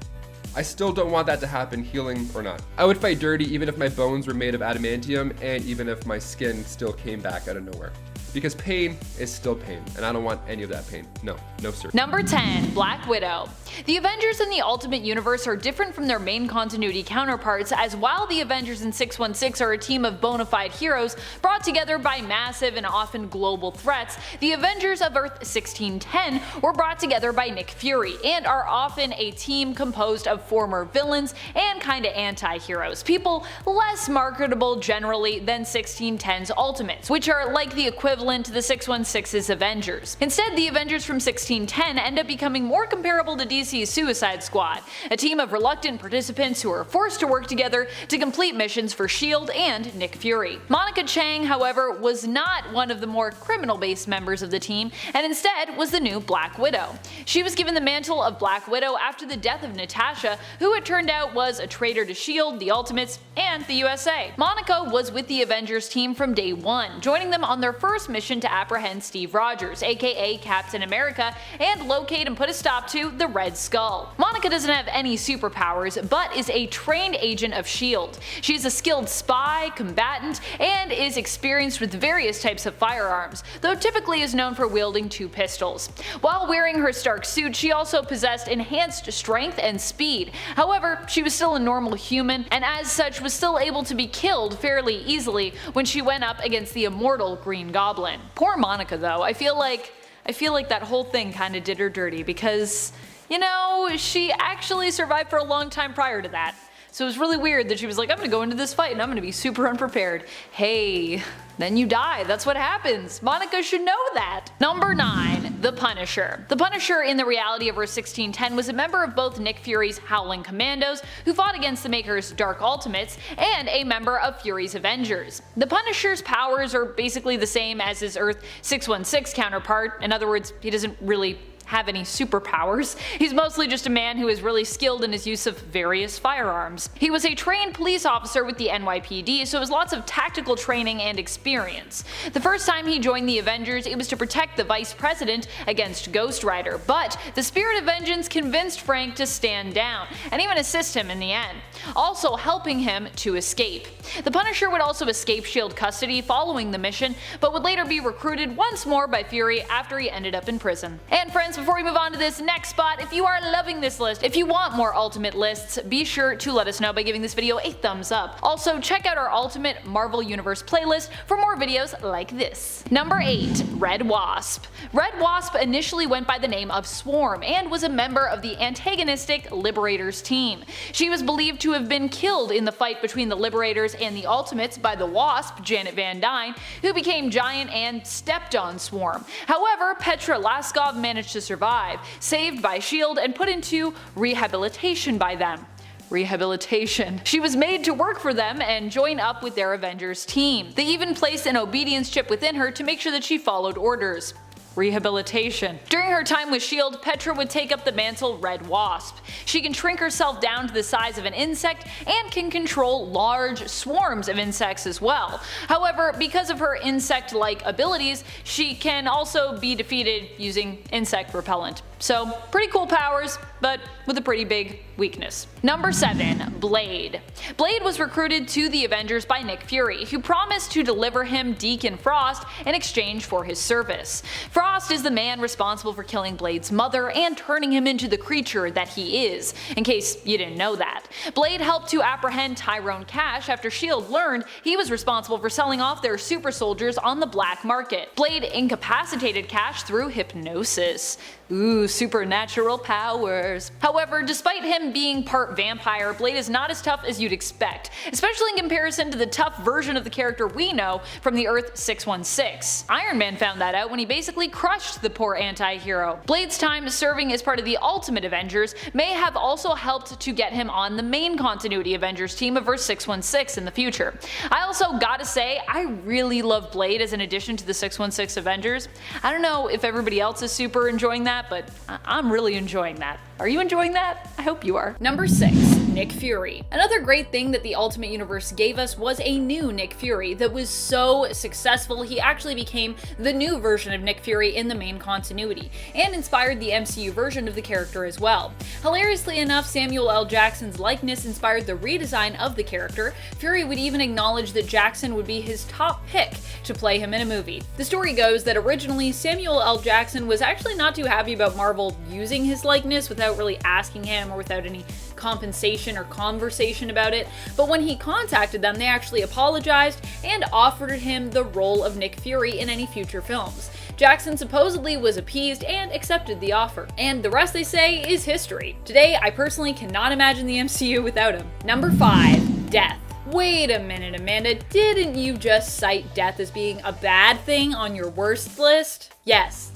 I still don't want that to happen, healing or not. I would fight dirty even if my bones were made of adamantium and even if my skin still came back out of nowhere. Because pain is still pain, and I don't want any of that pain. No, no sir. Number 10, Black Widow. The Avengers in the Ultimate Universe are different from their main continuity counterparts, as while the Avengers in 616 are a team of bona fide heroes brought together by massive and often global threats, the Avengers of Earth 1610 were brought together by Nick Fury, and are often a team composed of former villains and kinda anti-heroes, people less marketable generally than 1610's Ultimates, which are like the equivalent to the 616's Avengers. Instead, the Avengers from 1610 end up becoming more comparable to DC's Suicide Squad, a team of reluctant participants who are forced to work together to complete missions for S.H.I.E.L.D. and Nick Fury. Monica Chang, however, was not one of the more criminal-based members of the team, and instead was the new Black Widow. She was given the mantle of Black Widow after the death of Natasha, who it turned out was a traitor to S.H.I.E.L.D., the Ultimates, and the USA. Monica was with the Avengers team from day one, joining them on their first mission to apprehend Steve Rogers, aka Captain America, and locate and put a stop to the Red Skull. Monica doesn't have any superpowers, but is a trained agent of S.H.I.E.L.D. She is a skilled spy, combatant, and is experienced with various types of firearms, though typically is known for wielding 2 pistols. While wearing her Stark suit, she also possessed enhanced strength and speed. However, she was still a normal human, and as such was still able to be killed fairly easily when she went up against the immortal Green Goblin. Poor Monica though, I feel like that whole thing kinda did her dirty because, you know, she actually survived for a long time prior to that. So it was really weird that she was like, I'm gonna go into this fight and I'm gonna be super unprepared. Hey, then you die, that's what happens. Monica should know that. Number 9, The Punisher. The Punisher in the reality of Earth 1610 was a member of both Nick Fury's Howling Commandos, who fought against the Maker's Dark Ultimates, and a member of Fury's Avengers. The Punisher's powers are basically the same as his Earth 616 counterpart. In other words, he doesn't really have any superpowers. He's mostly just a man who is really skilled in his use of various firearms. He was a trained police officer with the NYPD, so has lots of tactical training and experience. The first time he joined the Avengers, it was to protect the Vice President against Ghost Rider, but the spirit of vengeance convinced Frank to stand down, and even assist him in the end, also helping him to escape. The Punisher would also escape S.H.I.E.L.D. custody following the mission, but would later be recruited once more by Fury after he ended up in prison. And friends, before we move on to this next spot, if you are loving this list, if you want more Ultimate lists, be sure to let us know by giving this video a thumbs up. Also, check out our Ultimate Marvel Universe playlist for more videos like this. Number 8, Red Wasp. Red Wasp initially went by the name of Swarm and was a member of the antagonistic Liberators team. She was believed to have been killed in the fight between the Liberators and the Ultimates by the Wasp, Janet Van Dyne, who became giant and stepped on Swarm. However, Petra Laskov managed to survive, saved by S.H.I.E.L.D. and put into rehabilitation by them. Rehabilitation. She was made to work for them and join up with their Avengers team. They even placed an obedience chip within her to make sure that she followed orders. Rehabilitation. During her time with S.H.I.E.L.D., Petra would take up the mantle Red Wasp. She can shrink herself down to the size of an insect and can control large swarms of insects as well. However, because of her insect-like abilities, she can also be defeated using insect repellent. So, pretty cool powers, but with a pretty big weakness. Number 7, Blade. Blade was recruited to the Avengers by Nick Fury, who promised to deliver him Deacon Frost in exchange for his service. Frost is the man responsible for killing Blade's mother and turning him into the creature that he is, in case you didn't know that. Blade helped to apprehend Tyrone Cash after S.H.I.E.L.D. learned he was responsible for selling off their super soldiers on the black market. Blade incapacitated Cash through hypnosis. Ooh, supernatural powers. However, despite him being part vampire, Blade is not as tough as you'd expect, especially in comparison to the tough version of the character we know from the Earth 616. Iron Man found that out when he basically crushed the poor anti-hero. Blade's time serving as part of the Ultimate Avengers may have also helped to get him on the main continuity Avengers team of Earth 616 in the future. I also gotta say, I really love Blade as an addition to the 616 Avengers. I don't know if everybody else is super enjoying that, but I'm really enjoying that. Are you enjoying that? I hope you are. Number 6. Nick Fury. Another great thing that the Ultimate Universe gave us was a new Nick Fury that was so successful he actually became the new version of Nick Fury in the main continuity, and inspired the MCU version of the character as well. Hilariously enough, Samuel L. Jackson's likeness inspired the redesign of the character. Fury would even acknowledge that Jackson would be his top pick to play him in a movie. The story goes that originally Samuel L. Jackson was actually not too happy about Marvel using his likeness without really asking him or without any compensation or conversation about it, but when he contacted them, they actually apologized and offered him the role of Nick Fury in any future films. Jackson supposedly was appeased and accepted the offer, and the rest, they say, is history. Today, I personally cannot imagine the MCU without him. Number 5. Death. Wait a minute, Amanda, didn't you just cite death as being a bad thing on your worst list? Yes,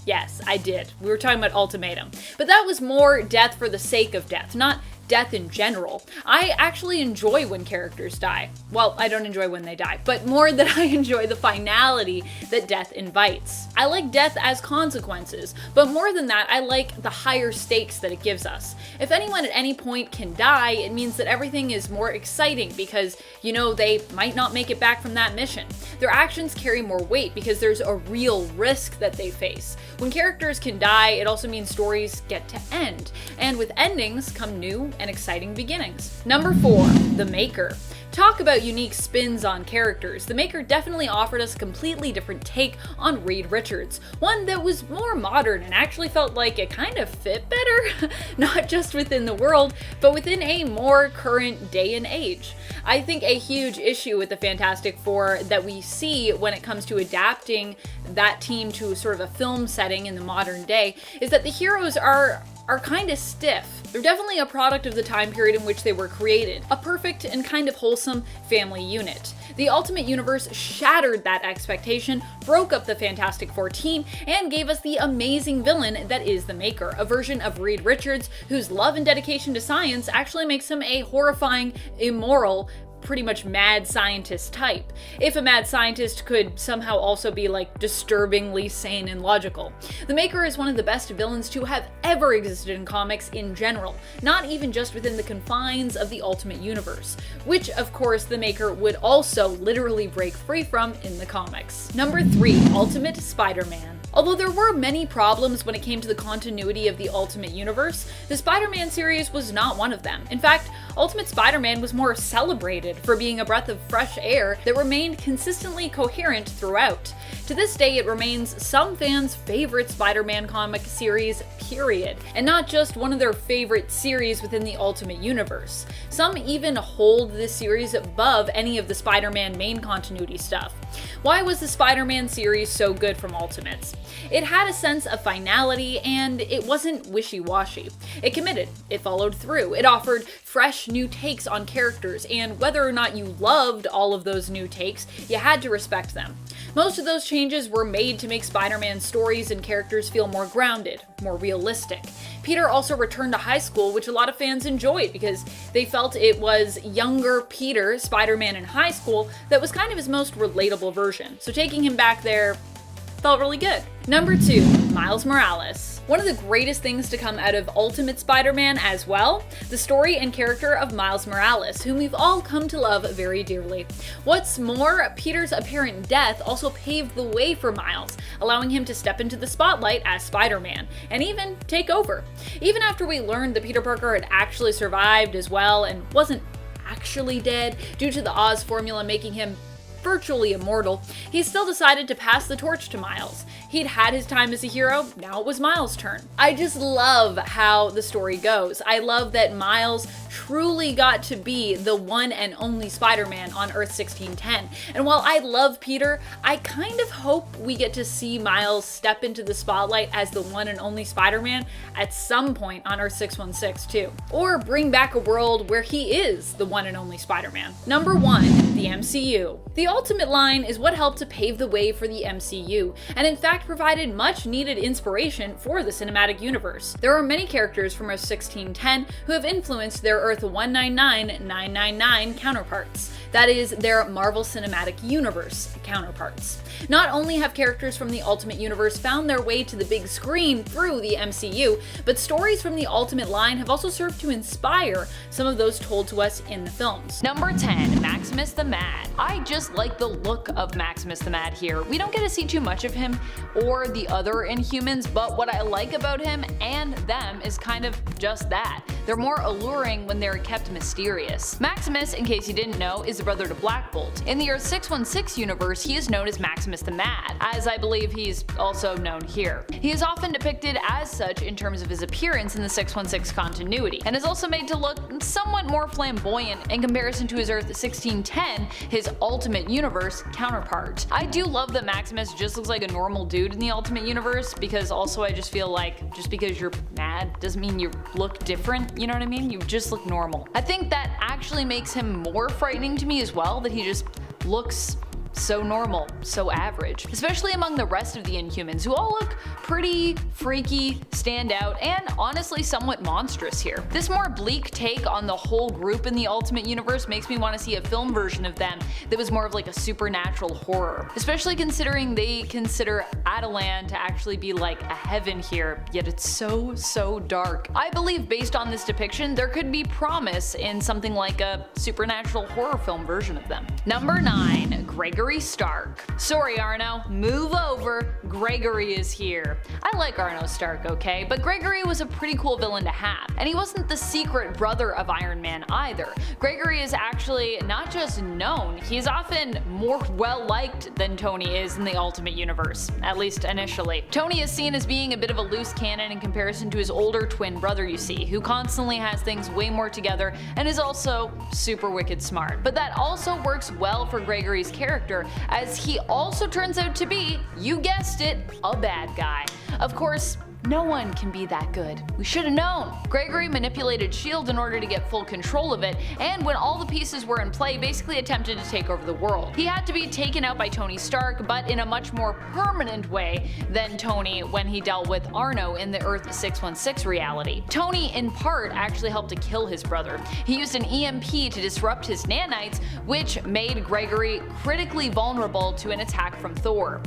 I did. We were talking about Ultimatum. But that was more death for the sake of death, not death in general. I actually enjoy when characters die. Well, I don't enjoy when they die, but more that I enjoy the finality that death invites. I like death as consequences, but more than that, I like the higher stakes that it gives us. If anyone at any point can die, it means that everything is more exciting because, they might not make it back from that mission. Their actions carry more weight because there's a real risk that they face. When characters can die, it also means stories get to end, and with endings come new and exciting beginnings. Number 4. The Maker. Talk about unique spins on characters. The Maker definitely offered us a completely different take on Reed Richards, one that was more modern and actually felt like it kind of fit better, not just within the world, but within a more current day and age. I think a huge issue with the Fantastic Four that we see when it comes to adapting that team to sort of a film setting in the modern day is that the heroes are kind of stiff. They're definitely a product of the time period in which they were created, a perfect and kind of wholesome family unit. The Ultimate Universe shattered that expectation, broke up the Fantastic Four team, and gave us the amazing villain that is the Maker, a version of Reed Richards whose love and dedication to science actually makes him a horrifying, immoral, pretty much mad scientist type, if a mad scientist could somehow also be disturbingly sane and logical. The Maker is one of the best villains to have ever existed in comics in general, not even just within the confines of the Ultimate Universe, which of course the Maker would also literally break free from in the comics. Number 3. Ultimate Spider-Man. Although there were many problems when it came to the continuity of the Ultimate Universe, the Spider-Man series was not one of them. In fact, Ultimate Spider-Man was more celebrated for being a breath of fresh air that remained consistently coherent throughout. To this day, it remains some fans' favorite Spider-Man comic series, period, and not just one of their favorite series within the Ultimate Universe. Some even hold this series above any of the Spider-Man main continuity stuff. Why was the Spider-Man series so good from Ultimates? It had a sense of finality, and it wasn't wishy-washy. It committed, it followed through, it offered fresh new takes on characters, and whether or not you loved all of those new takes, you had to respect them. Most of those changes were made to make Spider-Man's stories and characters feel more grounded, more realistic. Peter also returned to high school, which a lot of fans enjoyed because they felt it was younger Peter, Spider-Man in high school, that was kind of his most relatable version. So taking him back there felt really good. Number 2, Miles Morales. One of the greatest things to come out of Ultimate Spider-Man as well, the story and character of Miles Morales, whom we've all come to love very dearly. What's more, Peter's apparent death also paved the way for Miles, allowing him to step into the spotlight as Spider-Man, and even take over. Even after we learned that Peter Parker had actually survived as well and wasn't actually dead due to the Oz formula making him virtually immortal, he still decided to pass the torch to Miles. He'd had his time as a hero, now it was Miles' turn. I just love how the story goes. I love that Miles truly got to be the one and only Spider-Man on Earth 1610. And while I love Peter, I kind of hope we get to see Miles step into the spotlight as the one and only Spider-Man at some point on Earth 616 too. Or bring back a world where he is the one and only Spider-Man. Number 1, the MCU. The Ultimate line is what helped to pave the way for the MCU, and in fact fact provided much needed inspiration for the cinematic universe. There are many characters from Earth 1610 who have influenced their Earth 199999 counterparts. That is, their Marvel Cinematic Universe counterparts. Not only have characters from the Ultimate Universe found their way to the big screen through the MCU, but stories from the Ultimate line have also served to inspire some of those told to us in the films. Number 10, Maximus the Mad. I just like the look of Maximus the Mad here. We don't get to see too much of him or the other Inhumans, but what I like about him and them is kind of just that. They're more alluring when they're kept mysterious. Maximus, in case you didn't know, is the brother to Black Bolt. In the Earth 616 universe, he is known as Maximus the Mad, as I believe he's also known here. He is often depicted as such in terms of his appearance in the 616 continuity, and is also made to look somewhat more flamboyant in comparison to his Earth 1610, his Ultimate Universe counterpart. I do love that Maximus just looks like a normal dude in the Ultimate Universe, because also I just feel like just because you're mad doesn't mean you look different, you know what I mean? You just look normal. I think that actually makes him more frightening to me as well, that he just looks so normal, so average, especially among the rest of the Inhumans, who all look pretty freaky, stand out, and honestly somewhat monstrous here. This more bleak take on the whole group in the Ultimate Universe makes me want to see a film version of them that was more of like a supernatural horror, especially considering they consider Attilan to actually be like a heaven here, yet it's so dark. I believe based on this depiction, there could be promise in something like a supernatural horror film version of them. Number 9, Gregory Stark. Sorry Arno, move over, Gregory is here. I like Arno Stark, okay, but Gregory was a pretty cool villain to have, and he wasn't the secret brother of Iron Man either. Gregory is actually not just known, he's often more well liked than Tony is in the Ultimate Universe, at least initially. Tony is seen as being a bit of a loose cannon in comparison to his older twin brother, you see, who constantly has things way more together and is also super wicked smart. But that also works well for Gregory's character, as he also turns out to be, you guessed it, a bad guy. Of course, no one can be that good. We should have known. Gregory manipulated S.H.I.E.L.D. in order to get full control of it, and when all the pieces were in play, basically attempted to take over the world. He had to be taken out by Tony Stark, but in a much more permanent way than Tony when he dealt with Arno in the Earth 616 reality. Tony, in part, actually helped to kill his brother. He used an EMP to disrupt his nanites, which made Gregory critically vulnerable to an attack from Thor.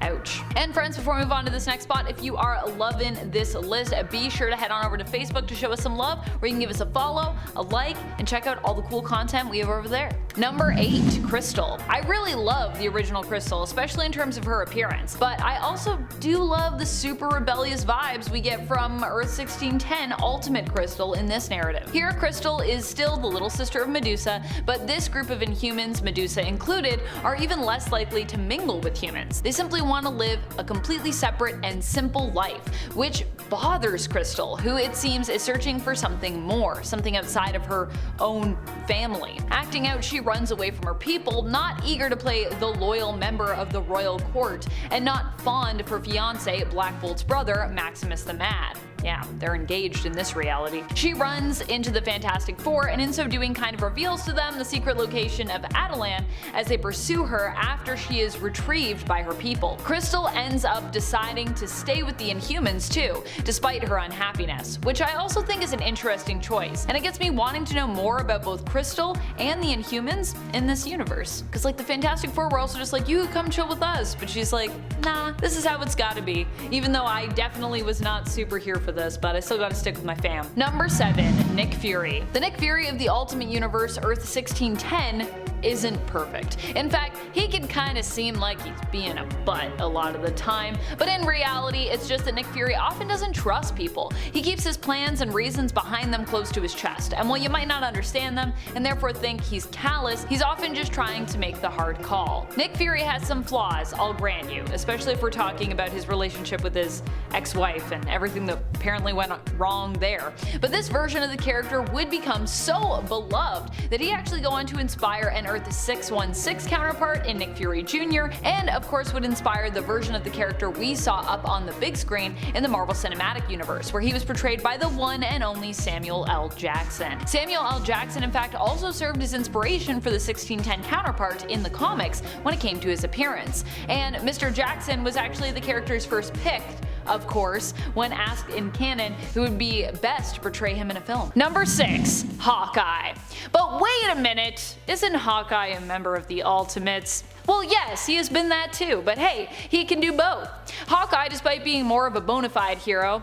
Ouch. And friends, before we move on to this next spot, if you are loving this list, be sure to head on over to Facebook to show us some love, where you can give us a follow, a like, and check out all the cool content we have over there. Number 8, Crystal. I really love the original Crystal, especially in terms of her appearance, but I also do love the super rebellious vibes we get from Earth 1610 Ultimate Crystal in this narrative. Here, Crystal is still the little sister of Medusa, but this group of Inhumans, Medusa included, are even less likely to mingle with humans. They simply want to live a completely separate and simple life, which bothers Crystal, who it seems is searching for something more, something outside of her own family. Acting out, she runs away from her people, not eager to play the loyal member of the royal court, and not fond of her fiance, Black Bolt's brother, Maximus the Mad. Yeah, they're engaged in this reality. She runs into the Fantastic Four, and in so doing kind of reveals to them the secret location of Attilan as they pursue her after she is retrieved by her people. Crystal ends up deciding to stay with the Inhumans too, despite her unhappiness, which I also think is an interesting choice, and it gets me wanting to know more about both Crystal and the Inhumans in this universe. Cause like the Fantastic Four were also just like, you come chill with us, but she's like, nah, this is how it's gotta be, even though I definitely was not super here for this, but I still gotta stick with my fam. Number 7, Nick Fury. The Nick Fury of the Ultimate Universe Earth 1610 isn't perfect. In fact, he can kind of seem like he's being a butt a lot of the time, but in reality, it's just that Nick Fury often doesn't trust people. He keeps his plans and reasons behind them close to his chest, and while you might not understand them and therefore think he's callous, he's often just trying to make the hard call. Nick Fury has some flaws, I'll grant you, especially if we're talking about his relationship with his ex-wife and everything that apparently went wrong there. But this version of the character would become so beloved that he actually go on to inspire an Earth 616 counterpart in Nick Fury Jr., and of course would inspire the version of the character we saw up on the big screen in the Marvel Cinematic Universe, where he was portrayed by the one and only Samuel L. Jackson. Samuel L. Jackson in fact also served as inspiration for the 1610 counterpart in the comics when it came to his appearance, and Mr. Jackson was actually the character's first pick, of course, when asked in canon who would be best to portray him in a film. Number 6. Hawkeye. But wait a minute, isn't Hawkeye a member of the Ultimates? Well, yes, he has been that too, but hey, he can do both. Hawkeye, despite being more of a bona fide hero,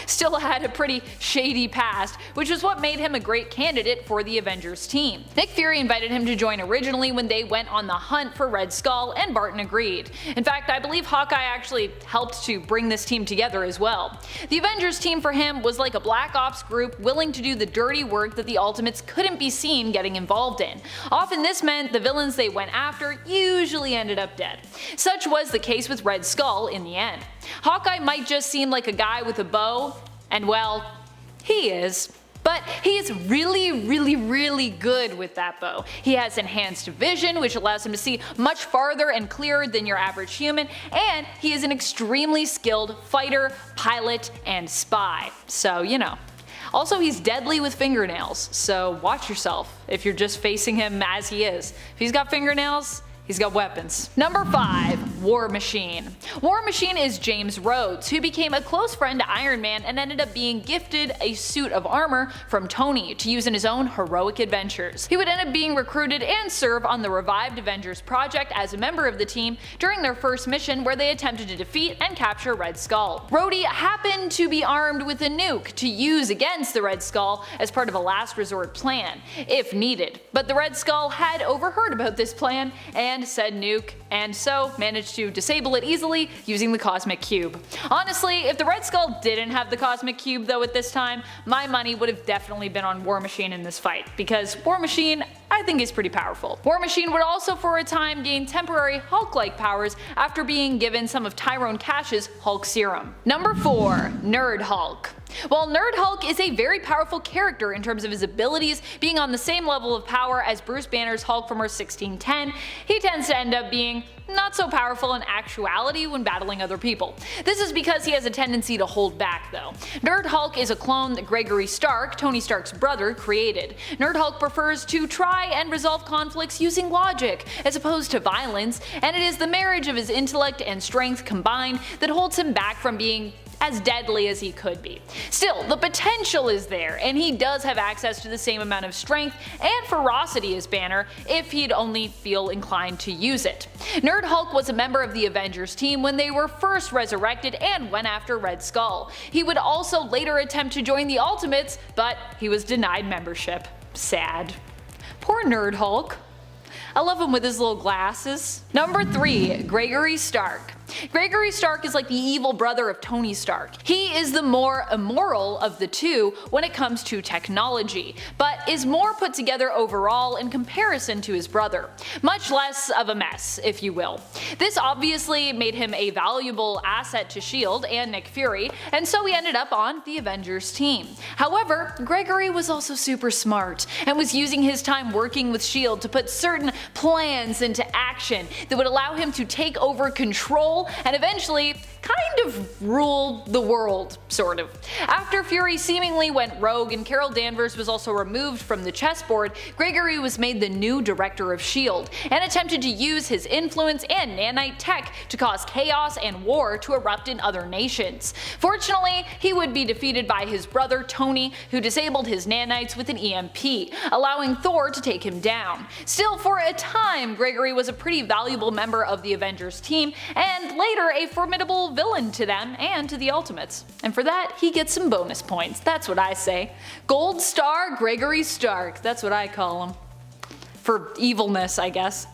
still had a pretty shady past, which was what made him a great candidate for the Avengers team. Nick Fury invited him to join originally when they went on the hunt for Red Skull, and Barton agreed. In fact, I believe Hawkeye actually helped to bring this team together as well. The Avengers team for him was like a Black Ops group willing to do the dirty work that the Ultimates couldn't be seen getting involved in. Often this meant the villains they went after usually ended up dead. Such was the case with Red Skull in the end. Hawkeye might just seem like a guy with a bow, and well, he is. But he is really good with that bow. He has enhanced vision, which allows him to see much farther and clearer than your average human, and he is an extremely skilled fighter, pilot, and spy. So, you know. Also, he's deadly with fingernails, so watch yourself if you're just facing him as he is. If he's got fingernails, he's got weapons. Number 5. War Machine. War Machine is James Rhodes, who became a close friend to Iron Man and ended up being gifted a suit of armor from Tony to use in his own heroic adventures. He would end up being recruited and serve on the revived Avengers project as a member of the team during their first mission, where they attempted to defeat and capture Red Skull. Rhodey happened to be armed with a nuke to use against the Red Skull as part of a last resort plan, if needed. But the Red Skull had overheard about this plan and said nuke, and so managed to disable it easily using the Cosmic Cube. Honestly, if the Red Skull didn't have the Cosmic Cube though at this time, my money would have definitely been on War Machine in this fight, because War Machine I think is pretty powerful. War Machine would also for a time gain temporary Hulk-like powers after being given some of Tyrone Cash's Hulk serum. Number 4. Nerd Hulk. While Nerd Hulk is a very powerful character in terms of his abilities being on the same level of power as Bruce Banner's Hulk from Earth 1610, he tends to end up being not so powerful in actuality when battling other people. This is because he has a tendency to hold back though. Nerd Hulk is a clone that Gregory Stark, Tony Stark's brother, created. Nerd Hulk prefers to try and resolve conflicts using logic as opposed to violence, and it is the marriage of his intellect and strength combined that holds him back from being as deadly as he could be. Still, the potential is there, and he does have access to the same amount of strength and ferocity as Banner if he'd only feel inclined to use it. Nerd Hulk was a member of the Avengers team when they were first resurrected and went after Red Skull. He would also later attempt to join the Ultimates, but he was denied membership. Sad. Poor Nerd Hulk. I love him with his little glasses. Number 3. Gregory Stark. Gregory Stark is like the evil brother of Tony Stark. He is the more immoral of the two when it comes to technology, but is more put together overall in comparison to his brother. Much less of a mess, if you will. This obviously made him a valuable asset to S.H.I.E.L.D. and Nick Fury, and so he ended up on the Avengers team. However, Gregory was also super smart, and was using his time working with S.H.I.E.L.D. to put certain plans into action that would allow him to take over control and eventually kind of rule the world, sort of. After Fury seemingly went rogue and Carol Danvers was also removed from the chessboard, Gregory was made the new director of S.H.I.E.L.D. and attempted to use his influence and nanite tech to cause chaos and war to erupt in other nations. Fortunately, he would be defeated by his brother Tony, who disabled his nanites with an EMP, allowing Thor to take him down. Still, for a time, Gregory was a pretty valuable member of the Avengers team, and later a formidable villain to them and to the Ultimates. And for that, he gets some bonus points. That's what I say. Gold Star Gregory Stark. That's what I call him. For evilness, I guess.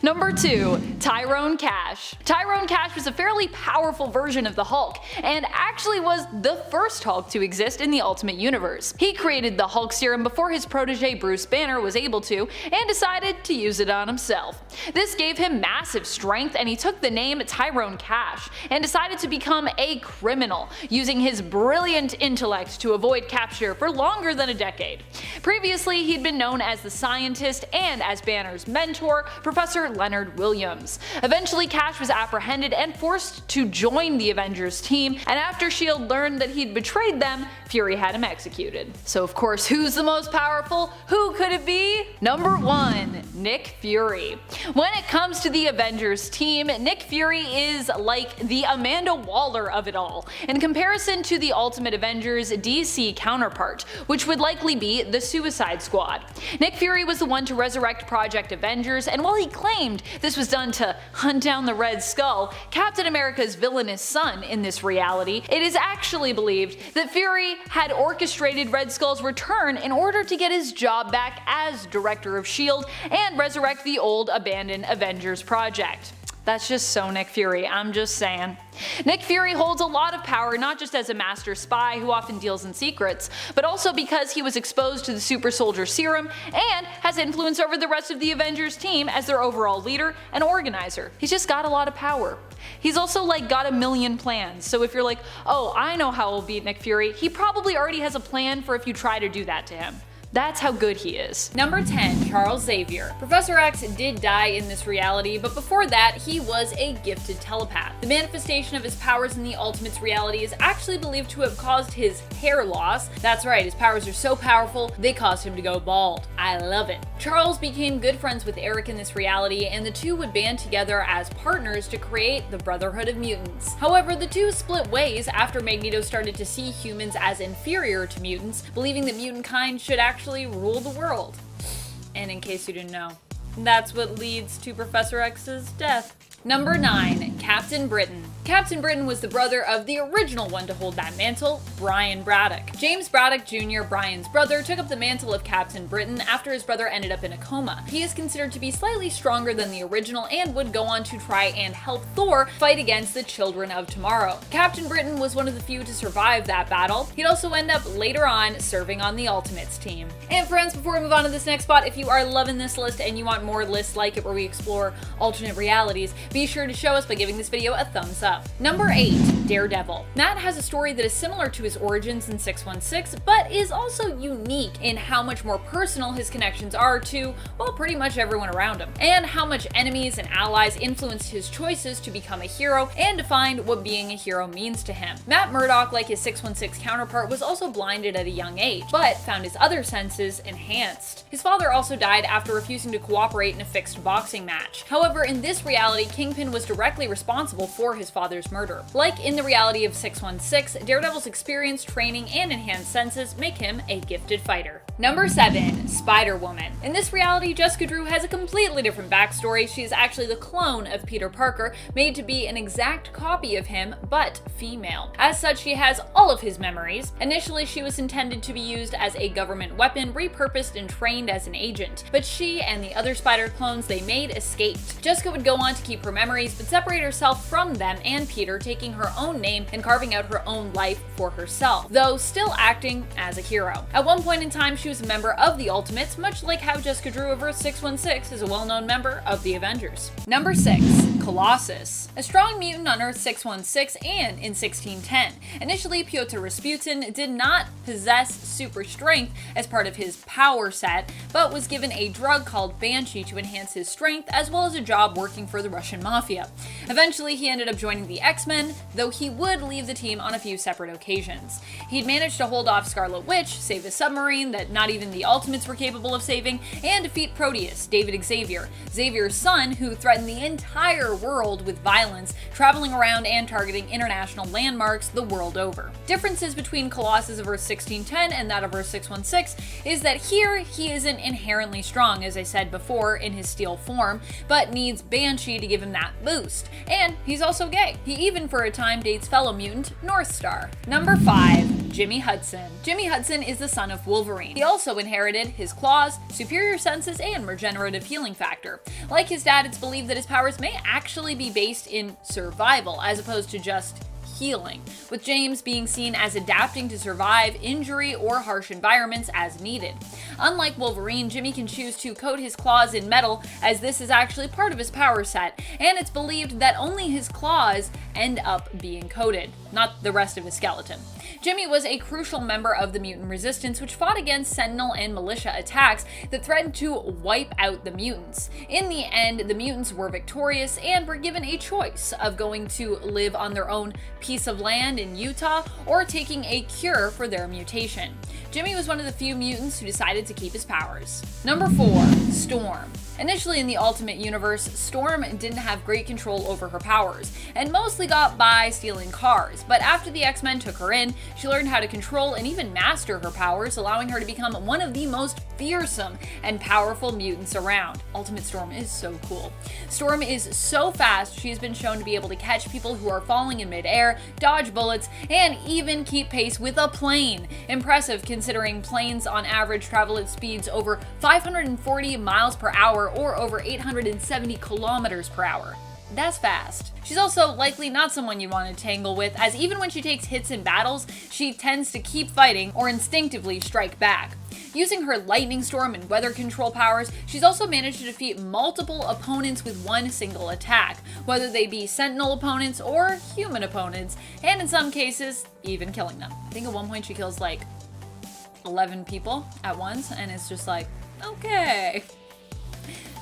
Number 2. Tyrone Cash. Tyrone Cash was a fairly powerful version of the Hulk, and actually was the first Hulk to exist in the Ultimate Universe. He created the Hulk serum before his protege Bruce Banner was able to, and decided to use it on himself. This gave him massive strength, and he took the name Tyrone Cash, and decided to become a criminal, using his brilliant intellect to avoid capture for longer than a decade. Previously, he'd been known as the Scientist and as Banner's mentor, Professor Leonard Williams. Eventually, Cash was apprehended and forced to join the Avengers team, and after S.H.I.E.L.D. learned that he'd betrayed them, Fury had him executed. So of course, who's the most powerful? Who could it be? Number 1. Nick Fury. When it comes to the Avengers team, Nick Fury is like the Amanda Waller of it all, in comparison to the Ultimate Avengers DC counterpart, which would likely be the Suicide Squad. Nick Fury was the one to resurrect Project Avengers, and while he claimed this was done to hunt down the Red Skull, Captain America's villainous son in this reality, it is actually believed that Fury had orchestrated Red Skull's return in order to get his job back as director of S.H.I.E.L.D. and resurrect the old abandoned Avengers project. That's just so Nick Fury, I'm just saying. Nick Fury holds a lot of power, not just as a master spy who often deals in secrets, but also because he was exposed to the super soldier serum and has influence over the rest of the Avengers team as their overall leader and organizer. He's just got a lot of power. He's also like got a million plans, so if you're like, oh, I know how I'll beat Nick Fury, he probably already has a plan for if you try to do that to him. That's how good he is. Number 10. Charles Xavier. Professor X did die in this reality, but before that, he was a gifted telepath. The manifestation of his powers in the Ultimates reality is actually believed to have caused his hair loss. That's right, his powers are so powerful, they caused him to go bald. I love it. Charles became good friends with Eric in this reality, and the two would band together as partners to create the Brotherhood of Mutants. However, the two split ways after Magneto started to see humans as inferior to mutants, believing that mutant kind should actually rule the world. And in case you didn't know, that's what leads to Professor X's death. Number 9. Captain Britain. Captain Britain was the brother of the original one to hold that mantle, Brian Braddock. James Braddock Jr., Brian's brother, took up the mantle of Captain Britain after his brother ended up in a coma. He is considered to be slightly stronger than the original and would go on to try and help Thor fight against the Children of Tomorrow. Captain Britain was one of the few to survive that battle. He'd also end up later on serving on the Ultimates team. And friends, before we move on to this next spot, if you are loving this list and you want more lists like it where we explore alternate realities, be sure to show us by giving this video a thumbs up. Number 8. Daredevil. Matt has a story that is similar to his origins in 616, but is also unique in how much more personal his connections are to, well, pretty much everyone around him, and how much enemies and allies influenced his choices to become a hero and defined what being a hero means to him. Matt Murdock, like his 616 counterpart, was also blinded at a young age, but found his other senses enhanced. His father also died after refusing to cooperate in a fixed boxing match. However, in this reality, Kingpin was directly responsible for his father's murder. Like in the reality of 616, Daredevil's experience, training, and enhanced senses make him a gifted fighter. Number 7. Spider-Woman. In this reality, Jessica Drew has a completely different backstory. She is actually the clone of Peter Parker, made to be an exact copy of him, but female. As such, she has all of his memories. Initially, she was intended to be used as a government weapon, repurposed and trained as an agent, but she and the other Spider clones they made escaped. Jessica would go on to keep her memories, but separate herself from them and Peter, taking her own name and carving out her own life for herself, though still acting as a hero. At one point in time, she was a member of the Ultimates, much like how Jessica Drew of Earth 616 is a well-known member of the Avengers. Number 6. Colossus. A strong mutant on Earth 616 and in 1610. Initially, Pyotr Rasputin did not possess super strength as part of his power set, but was given a drug called Banshee to enhance his strength, as well as a job working for the Russian mafia. Eventually, he ended up joining the X-Men, though he would leave the team on a few separate occasions. He'd managed to hold off Scarlet Witch, save a submarine that not even the Ultimates were capable of saving, and defeat Proteus, David Xavier, Xavier's son, who threatened the entire world with violence, traveling around and targeting international landmarks the world over. Differences between Colossus of Earth 1610 and that of Earth 616 is that here he isn't inherently strong, as I said before, in his steel form, but needs Banshee to give him that boost. And he's also gay. He even for a time dates fellow mutant Northstar. Number 5. Jimmy Hudson. Jimmy Hudson is the son of Wolverine. He also inherited his claws, superior senses, and regenerative healing factor. Like his dad, it's believed that his powers may actually be based in survival as opposed to just healing, with James being seen as adapting to survive injury or harsh environments as needed. Unlike Wolverine, Jimmy can choose to coat his claws in metal, as this is actually part of his power set, and it's believed that only his claws end up being coated, not the rest of his skeleton. Jimmy was a crucial member of the mutant resistance, which fought against Sentinel and militia attacks that threatened to wipe out the mutants. In the end, the mutants were victorious and were given a choice of going to live on their own piece of land in Utah or taking a cure for their mutation. Jimmy was one of the few mutants who decided to keep his powers. Number 4, Storm. Initially in the Ultimate Universe, Storm didn't have great control over her powers, and mostly got by stealing cars, but after the X-Men took her in, she learned how to control and even master her powers, allowing her to become one of the most fearsome and powerful mutants around. Ultimate Storm is so cool. Storm is so fast, she has been shown to be able to catch people who are falling in midair, dodge bullets, and even keep pace with a plane. Impressive considering planes on average travel at speeds over 540 miles per hour or over 870 kilometers per hour. That's fast. She's also likely not someone you want to tangle with, as even when she takes hits in battles, she tends to keep fighting or instinctively strike back. Using her lightning storm and weather control powers, she's also managed to defeat multiple opponents with one single attack, whether they be Sentinel opponents or human opponents, and in some cases, even killing them. I think at one point she kills like 11 people at once, and it's just like, okay.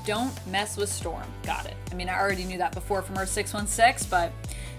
Don't mess with Storm. Got it. I mean, I already knew that before from her 616, but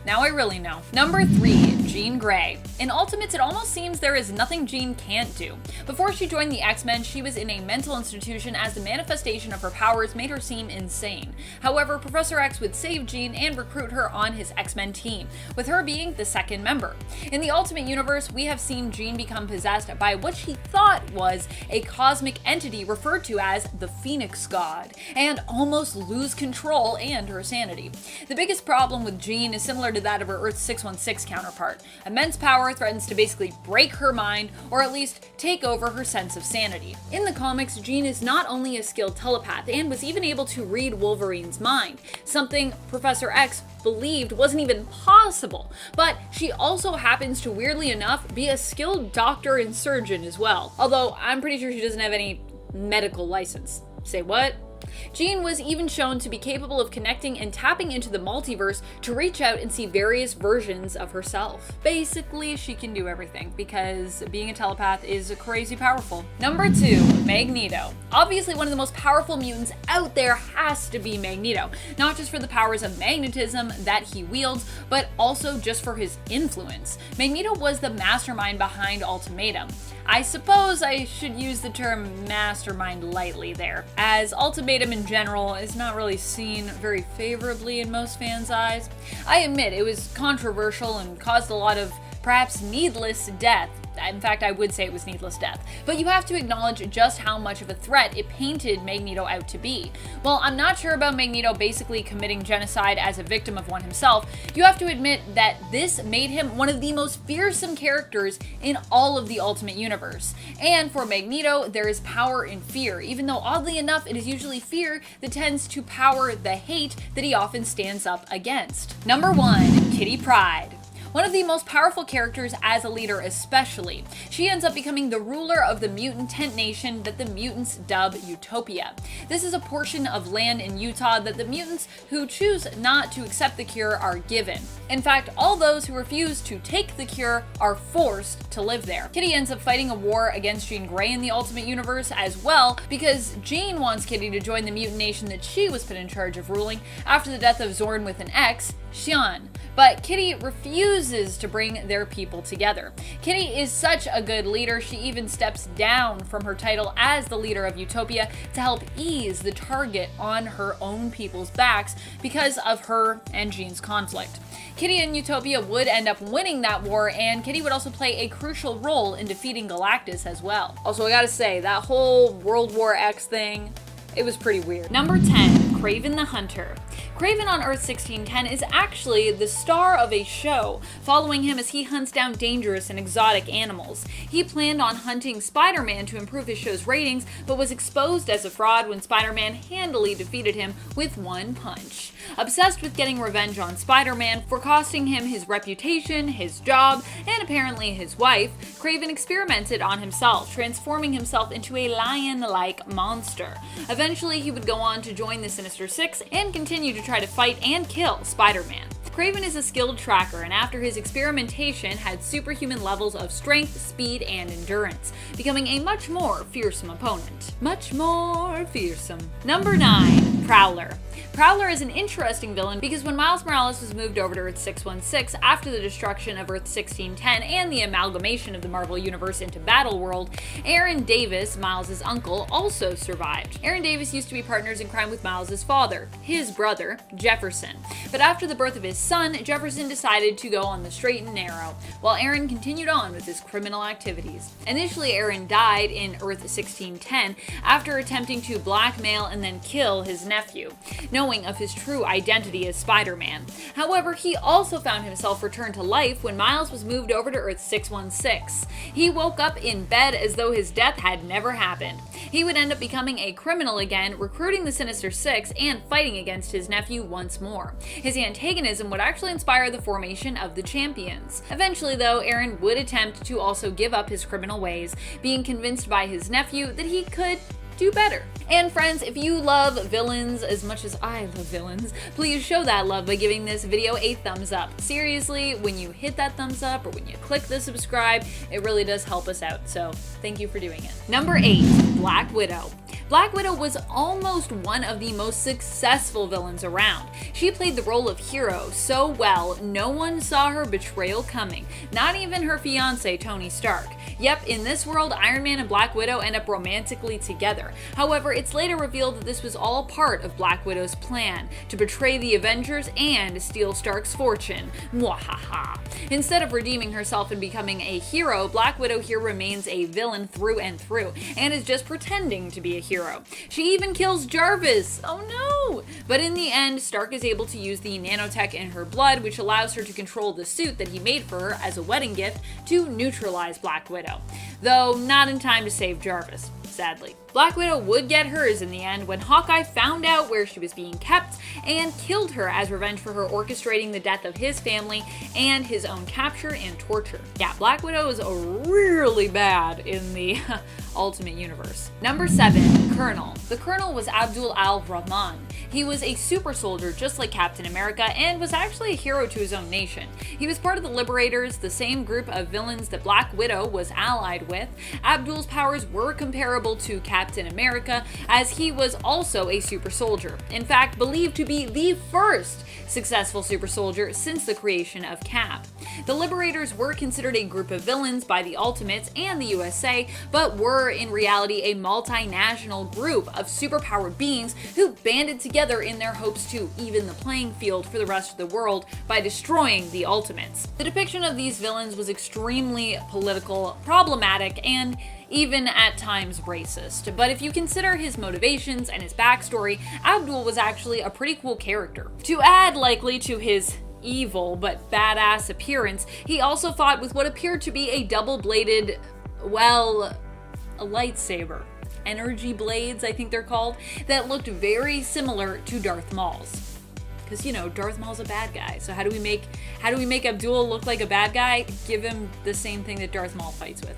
now I really know. Number 3, Jean Grey. In Ultimates, it almost seems there is nothing Jean can't do. Before she joined the X-Men, she was in a mental institution as the manifestation of her powers made her seem insane. However, Professor X would save Jean and recruit her on his X-Men team, with her being the second member. In the Ultimate Universe, we have seen Jean become possessed by what she thought was a cosmic entity referred to as the Phoenix God, and almost lose control and her sanity. The biggest problem with Jean is similar to that of her Earth 616 counterpart. Immense power threatens to basically break her mind, or at least take over her sense of sanity. In the comics, Jean is not only a skilled telepath, and was even able to read Wolverine's mind, something Professor X believed wasn't even possible, but she also happens to, weirdly enough, be a skilled doctor and surgeon as well, although I'm pretty sure she doesn't have any medical license. Say what? Jean was even shown to be capable of connecting and tapping into the multiverse to reach out and see various versions of herself. Basically, she can do everything, because being a telepath is crazy powerful. Number 2, Magneto. Obviously, one of the most powerful mutants out there has to be Magneto, not just for the powers of magnetism that he wields, but also just for his influence. Magneto was the mastermind behind Ultimatum. I suppose I should use the term mastermind lightly there, as Ultimatum in general is not really seen very favorably in most fans' eyes. I admit it was controversial and caused a lot of perhaps needless death. In fact, I would say it was needless death. But you have to acknowledge just how much of a threat it painted Magneto out to be. While I'm not sure about Magneto basically committing genocide as a victim of one himself, you have to admit that this made him one of the most fearsome characters in all of the Ultimate Universe. And for Magneto, there is power in fear, even though oddly enough, it is usually fear that tends to power the hate that he often stands up against. Number 1, Kitty Pryde. One of the most powerful characters as a leader especially. She ends up becoming the ruler of the mutant tent nation that the mutants dub Utopia. This is a portion of land in Utah that the mutants who choose not to accept the cure are given. In fact, all those who refuse to take the cure are forced to live there. Kitty ends up fighting a war against Jean Grey in the Ultimate Universe as well, because Jean wants Kitty to join the mutant nation that she was put in charge of ruling after the death of Zorn with an X, Xian. But Kitty refuses to bring their people together. Kitty is such a good leader, she even steps down from her title as the leader of Utopia to help ease the target on her own people's backs because of her and Jean's conflict. Kitty and Utopia would end up winning that war, and Kitty would also play a crucial role in defeating Galactus as well. Also, I gotta say, that whole World War X thing, it was pretty weird. Number 10, Kraven the Hunter. Kraven on Earth 1610 is actually the star of a show, following him as he hunts down dangerous and exotic animals. He planned on hunting Spider-Man to improve his show's ratings, but was exposed as a fraud when Spider-Man handily defeated him with one punch. Obsessed with getting revenge on Spider-Man for costing him his reputation, his job, and apparently his wife, Kraven experimented on himself, transforming himself into a lion-like monster. Eventually, he would go on to join the Sinister Six and continue to try to fight and kill Spider-Man. Kraven is a skilled tracker, and after his experimentation had superhuman levels of strength, speed, and endurance, becoming a much more fearsome opponent. Much more fearsome. Number 9. Prowler. Prowler is an interesting villain because when Miles Morales was moved over to Earth 616 after the destruction of Earth 1610 and the amalgamation of the Marvel Universe into Battleworld, Aaron Davis, Miles' uncle, also survived. Aaron Davis used to be partners in crime with Miles' father, his brother, Jefferson. But after the birth of his son, Jefferson decided to go on the straight and narrow, while Aaron continued on with his criminal activities. Initially, Aaron died in Earth 1610 after attempting to blackmail and then kill his nephew, knowing of his true identity as Spider-Man. However, he also found himself returned to life when Miles was moved over to Earth 616. He woke up in bed as though his death had never happened. He would end up becoming a criminal again, recruiting the Sinister Six and fighting against his nephew once more. His antagonism would actually inspire the formation of the Champions. Eventually, though, Aaron would attempt to also give up his criminal ways, being convinced by his nephew that he could do better. And friends, if you love villains as much as I love villains, please show that love by giving this video a thumbs up. Seriously, when you hit that thumbs up or when you click the subscribe, it really does help us out, so thank you for doing it. Number 8, Black Widow. Black Widow was almost one of the most successful villains around. She played the role of hero so well, no one saw her betrayal coming, not even her fiancé Tony Stark. Yep, in this world, Iron Man and Black Widow end up romantically together. However, it's later revealed that this was all part of Black Widow's plan, to betray the Avengers and steal Stark's fortune. Mwahaha. Instead of redeeming herself and becoming a hero, Black Widow here remains a villain through and through, and is just pretending to be a hero. She even kills Jarvis! Oh no! But in the end, Stark is able to use the nanotech in her blood, which allows her to control the suit that he made for her as a wedding gift to neutralize Black Widow. Though not in time to save Jarvis, sadly. Black Widow would get hers in the end when Hawkeye found out where she was being kept and killed her as revenge for her orchestrating the death of his family and his own capture and torture. Yeah, Black Widow is really bad in the Ultimate Universe. Number 7, Colonel. The Colonel was Abdul Al-Rahman. He was a super soldier just like Captain America and was actually a hero to his own nation. He was part of the Liberators, the same group of villains that Black Widow was allied with. Abdul's powers were comparable to Captain America, as he was also a super soldier. In fact, believed to be the first successful super soldier since the creation of Cap. The Liberators were considered a group of villains by the Ultimates and the USA, but were in reality a multinational group of superpowered beings who banded together in their hopes to even the playing field for the rest of the world by destroying the Ultimates. The depiction of these villains was extremely political, problematic, and even at times racist. But if you consider his motivations and his backstory, Abdul was actually a pretty cool character. To add likely to his evil but badass appearance, he also fought with what appeared to be a double-bladed, well, a lightsaber. Energy blades, I think they're called, that looked very similar to Darth Maul's. Because, you know, Darth Maul's a bad guy, so how do we make Abdul look like a bad guy? Give him the same thing that Darth Maul fights with.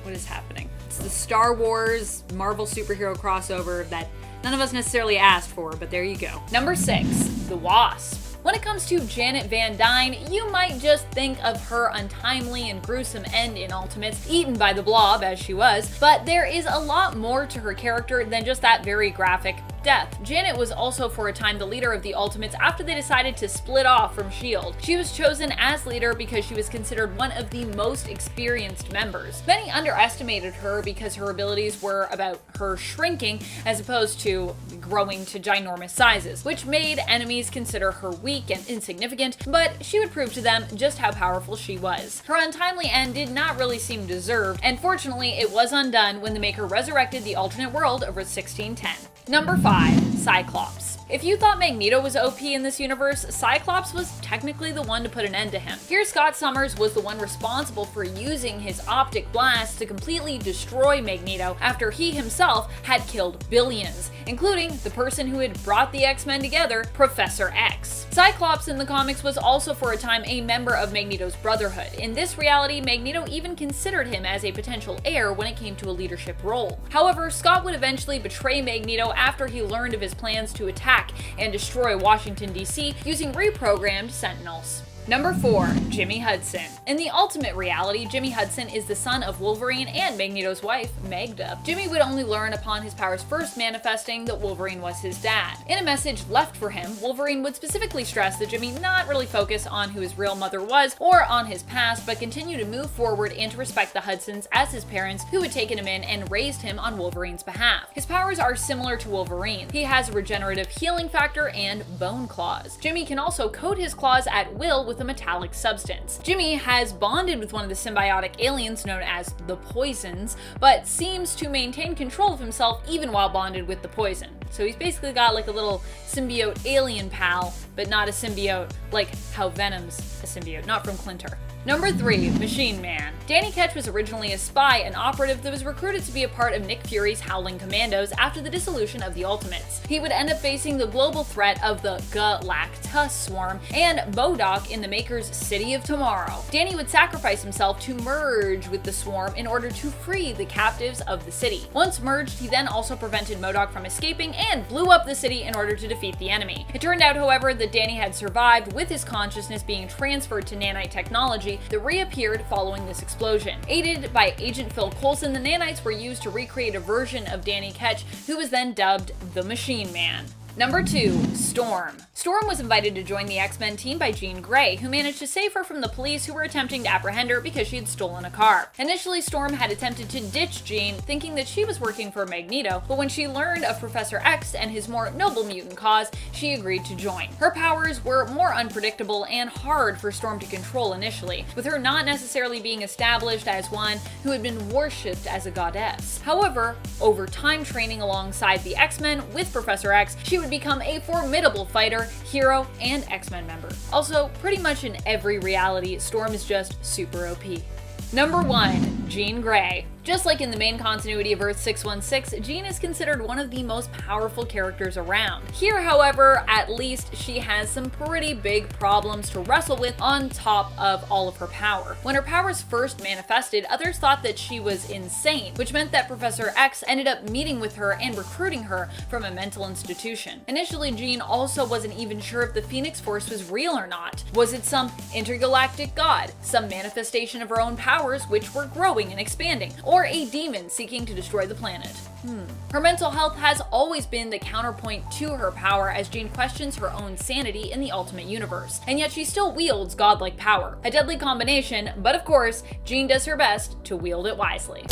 What is happening? It's the Star Wars Marvel superhero crossover that none of us necessarily asked for, but there you go. Number 6, the Wasp. When it comes to Janet Van Dyne, you might just think of her untimely and gruesome end in Ultimates, eaten by the Blob as she was, but there is a lot more to her character than just that very graphic death. Janet was also for a time the leader of the Ultimates after they decided to split off from S.H.I.E.L.D. She was chosen as leader because she was considered one of the most experienced members. Many underestimated her because her abilities were about her shrinking as opposed to growing to ginormous sizes, which made enemies consider her weak and insignificant, but she would prove to them just how powerful she was. Her untimely end did not really seem deserved, and fortunately it was undone when the Maker resurrected the alternate world over 1610. Number 5. 5. Cyclops. If you thought Magneto was OP in this universe, Cyclops was technically the one to put an end to him. Here, Scott Summers was the one responsible for using his optic blast to completely destroy Magneto after he himself had killed billions, including the person who had brought the X-Men together, Professor X. Cyclops in the comics was also for a time a member of Magneto's Brotherhood. In this reality, Magneto even considered him as a potential heir when it came to a leadership role. However, Scott would eventually betray Magneto after he learned of his plans to attack and destroy Washington, D.C. using reprogrammed Sentinels. Number 4. Jimmy Hudson. In the Ultimate reality, Jimmy Hudson is the son of Wolverine and Magneto's wife, Magda. Jimmy would only learn upon his powers first manifesting that Wolverine was his dad. In a message left for him, Wolverine would specifically stress that Jimmy not really focus on who his real mother was or on his past, but continue to move forward and to respect the Hudsons as his parents who had taken him in and raised him on Wolverine's behalf. His powers are similar to Wolverine. He has a regenerative healing factor and bone claws. Jimmy can also coat his claws at will with a metallic substance. Jimmy has bonded with one of the symbiotic aliens known as the Poisons, but seems to maintain control of himself even while bonded with the Poison. So he's basically got like a little symbiote alien pal, but not a symbiote like how Venom's a symbiote, not from Clinter. Number 3. Machine Man. Danny Ketch was originally a spy and operative that was recruited to be a part of Nick Fury's Howling Commandos after the dissolution of the Ultimates. He would end up facing the global threat of the Galactus Swarm and MODOK in the Maker's City of Tomorrow. Danny would sacrifice himself to merge with the Swarm in order to free the captives of the city. Once merged, he then also prevented MODOK from escaping and blew up the city in order to defeat the enemy. It turned out, however, that Danny had survived with his consciousness being transferred to nanite technology that reappeared following this explosion. Aided by Agent Phil Coulson, the nanites were used to recreate a version of Danny Ketch, who was then dubbed the Machine Man. Number 2. Storm. Storm was invited to join the X-Men team by Jean Grey, who managed to save her from the police who were attempting to apprehend her because she had stolen a car. Initially, Storm had attempted to ditch Jean, thinking that she was working for Magneto, but when she learned of Professor X and his more noble mutant cause, she agreed to join. Her powers were more unpredictable and hard for Storm to control initially, with her not necessarily being established as one who had been worshipped as a goddess. However, over time training alongside the X-Men with Professor X, she would become a formidable fighter, hero, and X-Men member. Also, pretty much in every reality, Storm is just super OP. Number 1. Jean Grey. Just like in the main continuity of Earth 616, Jean is considered one of the most powerful characters around. Here, however, at least she has some pretty big problems to wrestle with on top of all of her power. When her powers first manifested, others thought that she was insane, which meant that Professor X ended up meeting with her and recruiting her from a mental institution. Initially, Jean also wasn't even sure if the Phoenix Force was real or not. Was it some intergalactic god, some manifestation of her own powers which were growing and expanding, or a demon seeking to destroy the planet? Her mental health has always been the counterpoint to her power, as Jean questions her own sanity in the Ultimate Universe, and yet she still wields godlike power. A deadly combination, but of course, Jean does her best to wield it wisely.